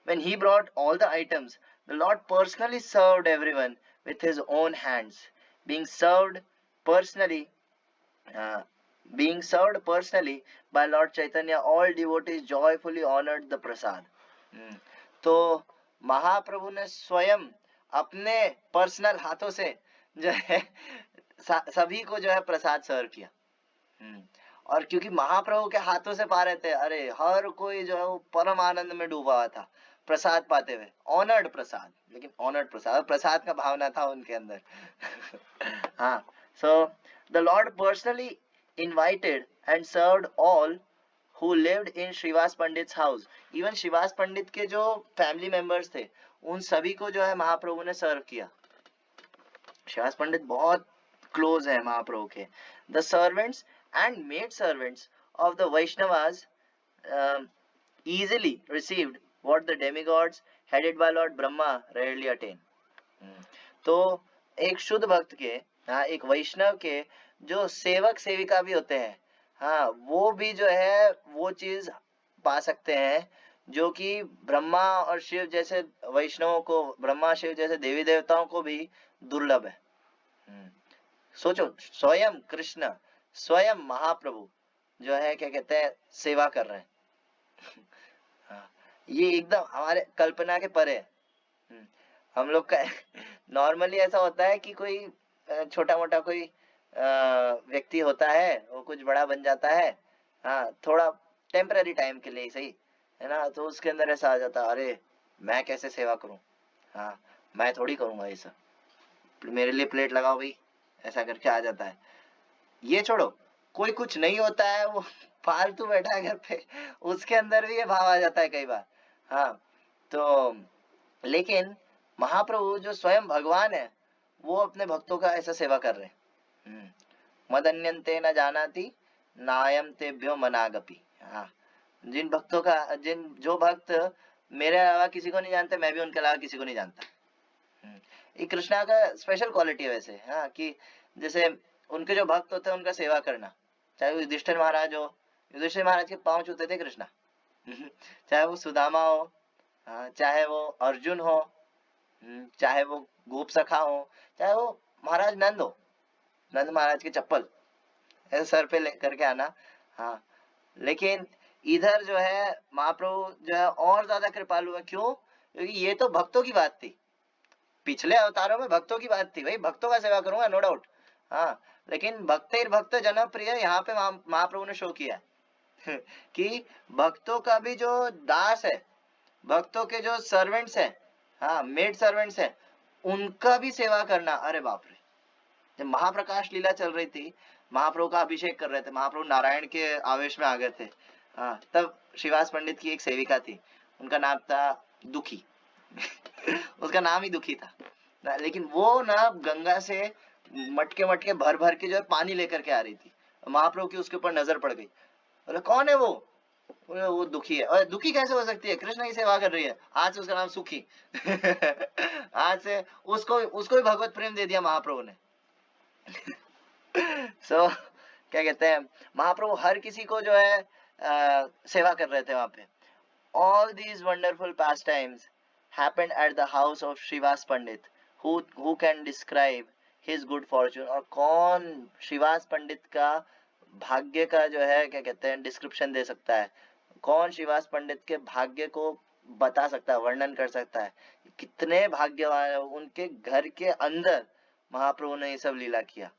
When he brought all the items, the Lord personally served everyone with his own hands. Being served personally by Lord Chaitanya, all devotees joyfully honored the prasad. तो महाप्रभु ने स्वयं अपने पर्सनल हाथों से जो है सभी को जो है प्रसाद सर्व किया. और क्योंकि महाप्रभु के हाथों से पा रहे थे, अरे हर कोई जो है वो परम आनंद में डूबा हुआ था प्रसाद पाते हुए. ऑनर्ड प्रसाद, लेकिन ऑनर्ड प्रसाद, प्रसाद का भावना था उनके अंदर. हाँ, so the lord personally invited and served all who lived in Srivas Pandit's house. Even Srivas Pandit के जो फैमिली मेंबर्स थे उन सभी को जो है महाप्रभु ने सर्व किया. श्रीवास पंडित बहुत क्लोज है महाप्रभु के. The servants and made servants of the Vaishnavas easily received what the demigods headed by Lord Brahma rarely attain. तो एक शुद्ध भक्त के, एक वैष्णव के जो सेवक सेविका भी होते हैं, हाँ, वो भी जो है वो चीज पा सकते हैं जो कि ब्रह्मा और शिव जैसे वैष्णवों को, ब्रह्मा शिव जैसे देवी देवताओं को भी दुर्लभ है. सोचो, स्वयं कृष्ण, स्वयं महाप्रभु जो है क्या कहते हैं सेवा कर रहे हैं. ये एकदम हमारे कल्पना के परे है. हम लोग का नॉर्मली ऐसा होता है कि कोई छोटा मोटा कोई व्यक्ति होता है, वो कुछ बड़ा बन जाता है, हाँ, थोड़ा टेम्पररी टाइम के लिए सही है ना, तो उसके अंदर ऐसा आ जाता है, अरे मैं कैसे सेवा करूं, हाँ, मैं थोड़ी करूंगा ये सब, मेरे लिए प्लेट लगाओ भाई, ऐसा करके आ जाता है. ये छोड़ो, कोई कुछ नहीं होता है, वो फालतू बैठा है घर पे, उसके अंदर भी ये भाव आ जाता है कई बार. हाँ, तो लेकिन महाप्रभु जो स्वयं भगवान है वो अपने भक्तों का ऐसा सेवा कर रहे हैं. मदन्यन्ते न जानाति नायम तेभ्यो मनागपि. हाँ, जिन भक्तों का, जो भक्त मेरे अलावा किसी को नहीं जानते, मैं भी उनके अलावा किसी को नहीं जानता. ये कृष्णा का स्पेशल क्वालिटी है वैसे. हाँ, कि जैसे उनके जो भक्त होते हैं उनका सेवा करना, चाहे वो युधिष्ठिर महाराज हो, युधिष्ठिर महाराज के पांव छूते थे कृष्णा. चाहे वो सुदामा हो, चाहे वो अर्जुन हो, चाहे वो गोप सखा हो, चाहे वो महाराज नंद हो, नंद महाराज की चप्पल ऐसे सर पे लेकर के आना. हाँ, लेकिन इधर जो है महाप्रभु जो है और ज्यादा कृपालु है. क्यों? क्योंकि ये तो भक्तों की बात थी, पिछले अवतारों में भक्तों की बात थी, भाई भक्तों का सेवा करूंगा नो डाउट. हाँ, लेकिन भक्त जनप्रिय यहाँ पे महाप्रभु ने शो किया कि भक्तों का भी जो दास है, भक्तों के जो सर्वेंट्स है, हाँ, मेड सर्वेंट्स है, उनका भी सेवा करना. अरे बाप रे, जब महाप्रकाश लीला चल रही थी, महाप्रभु का अभिषेक कर रहे थे, महाप्रभु नारायण के आवेश में आ गए थे, हाँ, तब श्रीवास पंडित की एक सेविका थी, उनका नाम था दुखी. उसका नाम ही दुखी था, लेकिन वो ना गंगा से मटके मटके भर भर के जो है पानी लेकर के आ रही थी. महाप्रभु की उसके ऊपर नजर पड़ गई. बोले कौन है वो? वो दुखी है। और दुखी कैसे हो सकती है, कृष्ण की सेवा कर रही है, आज से उसका नाम सुखी। आज से उसको उसको भी भगवत प्रेम दे दिया महाप्रभु ने। सो क्या कहते हैं, महाप्रभु हर किसी को जो है सेवा कर रहे थे वहां पे। All these wonderful pastimes happened at the house of Srivas Pandit, who can describe his good fortune। और कौन श्रीवास पंडित का भाग्य का जो है क्या कहते हैं डिस्क्रिप्शन दे सकता है, कौन श्रीवास पंडित के भाग्य को बता सकता है, वर्णन कर सकता है, कितने भाग्यवान है, उनके घर के अंदर महाप्रभु ने ये सब लीला किया,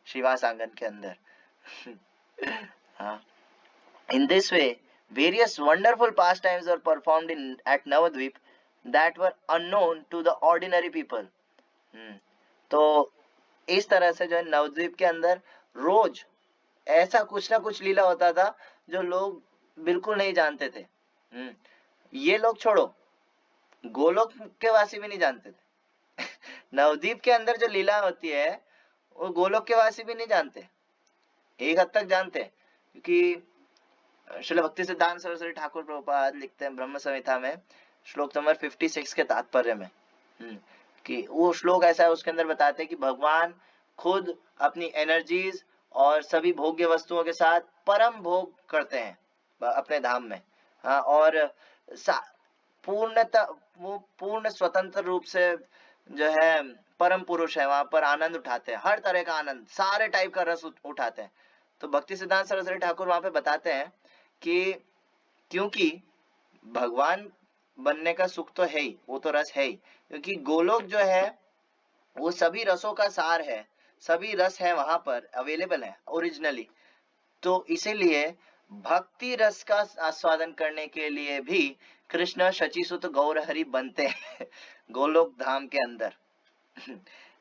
श्रीवास आंगन के अंदर। हाँ, in this way various wonderful pastimes were performed at Navadvip that were unknown to the ordinary people। तो इस तरह से जो है नवद्वीप के अंदर रोज ऐसा कुछ ना कुछ लीला होता था जो लोग बिल्कुल नहीं जानते थे। ये लोग छोड़ो, गोलोक के वासी भी नहीं जानते थे। नवद्वीप के अंदर जो लीला होती है वो गोलोक के वासी भी नहीं जानते, एक हद तक जानते, क्योंकि श्रील भक्ति सिद्धांत सरस्वती ठाकुर प्रभुपाद लिखते हैं ब्रह्म संहिता में श्लोक नंबर 56 के तात्पर्य में, कि वो श्लोक ऐसा है, उसके अंदर बताते हैं कि भगवान खुद अपनी एनर्जीज और सभी भोग्य वस्तुओं के साथ परम भोग करते हैं अपने धाम में। हाँ, और पूर्णतः वो पूर्ण स्वतंत्र रूप से जो है परम पुरुष है, वहां पर आनंद उठाते हैं, हर तरह का आनंद, सारे टाइप का रस उठाते हैं। तो भक्ति सिद्धांत सरस्वती ठाकुर वहां पे बताते हैं कि क्योंकि भगवान बनने का सुख तो है ही, वो तो रस है ही, क्योंकि गोलोक जो है वो सभी रसों का सार है, सभी रस है वहां पर अवेलेबल है ओरिजिनली। तो इसीलिए भक्ति रस का आस्वादन करने के लिए भी कृष्ण शचीसुत गौर हरि बनते हैं गोलोक धाम के अंदर।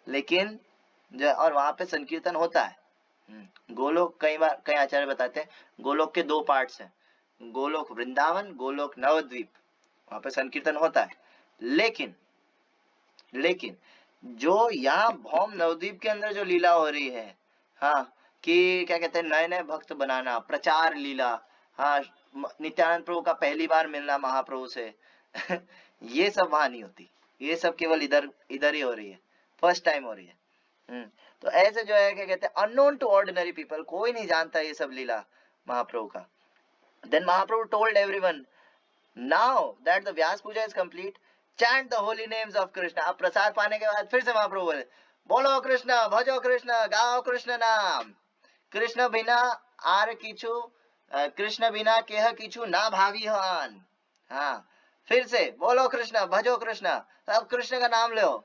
लेकिन जो और वहां पे संकीर्तन होता है। गोलोक कई बार कई आचार्य बताते हैं गोलोक के दो पार्ट्स हैं, गोलोक वृंदावन, गोलोक नवद्वीप, वहां पे संकीर्तन होता है। लेकिन जो यहाँ भौम नवद्वीप के अंदर जो लीला हो रही है, हाँ, कि क्या कहते हैं नए नए भक्त बनाना, प्रचार लीला, हाँ, नित्यानंद प्रभु का पहली बार मिलना महाप्रभु से ये सब वहां नहीं होती, ये सब केवल इधर ही हो रही है, फर्स्ट टाइम हो रही है। तो ऐसे जो है क्या कहते हैं अननोन टू ऑर्डिनरी पीपल, कोई नहीं जानता ये सब लीला महाप्रभु का। Then Mahaprabhu told everyone, now that the Vyasa puja is complete, chant the holy names of Krishna. अब प्रसाद पाने के बाद फिर से महाप्रभु बोले, बोलो कृष्ण, भजो कृष्ण, गाओ कृष्ण नाम, कृष्ण बिना आर किछु, कृष्ण बिना केह किछु ना भावी हन। हाँ, फिर से बोलो कृष्ण, भजो कृष्ण, अब कृष्ण का नाम लो,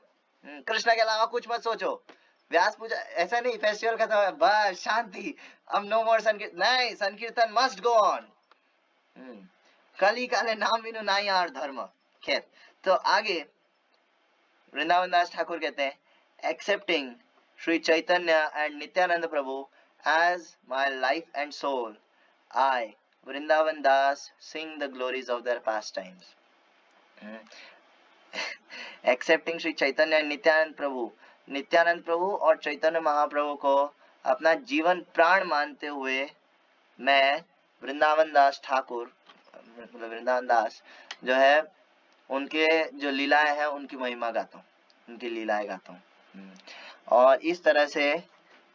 कृष्ण के अलावा कुछ मत सोचो। व्यास पूजा ऐसा नहीं फेस्टिवल खत्म है बस शांति, अब नो मोर संकीर्तन, नहीं, संकीर्तन मस्ट गो ऑन। कली काले नाम बिनु नाई आर धर्म। खैर, तो आगे वृंदावन दास ठाकुर कहते हैं, accepting Shri Chaitanya and Nityananda Prabhu as my life and soul, I Vrindavan Das sing the glories of their pastimes. Accepting Shri Chaitanya and Nityananda Prabhu और चैतन्य महाप्रभु को अपना जीवन प्राण मानते हुए मैं वृंदावन दास ठाकुर, वृंदावन दास जो है उनके जो लीलाएं हैं उनकी महिमा गाता हूँ, उनकी लीलाएं गाता हूँ। और इस तरह से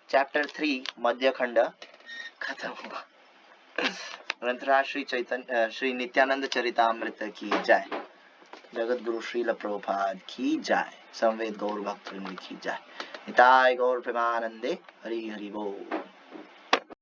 चैप्टर 3 मध्य खंड खत्म हुआ। ग्रंथराज श्री नित्यानंद चरितामृत की जय, जगत गुरु श्रील प्रभुपाद की जय, संवेद गौर भक्त की जय, निताय गौर प्रेमानंदे, हरि हरि बोल।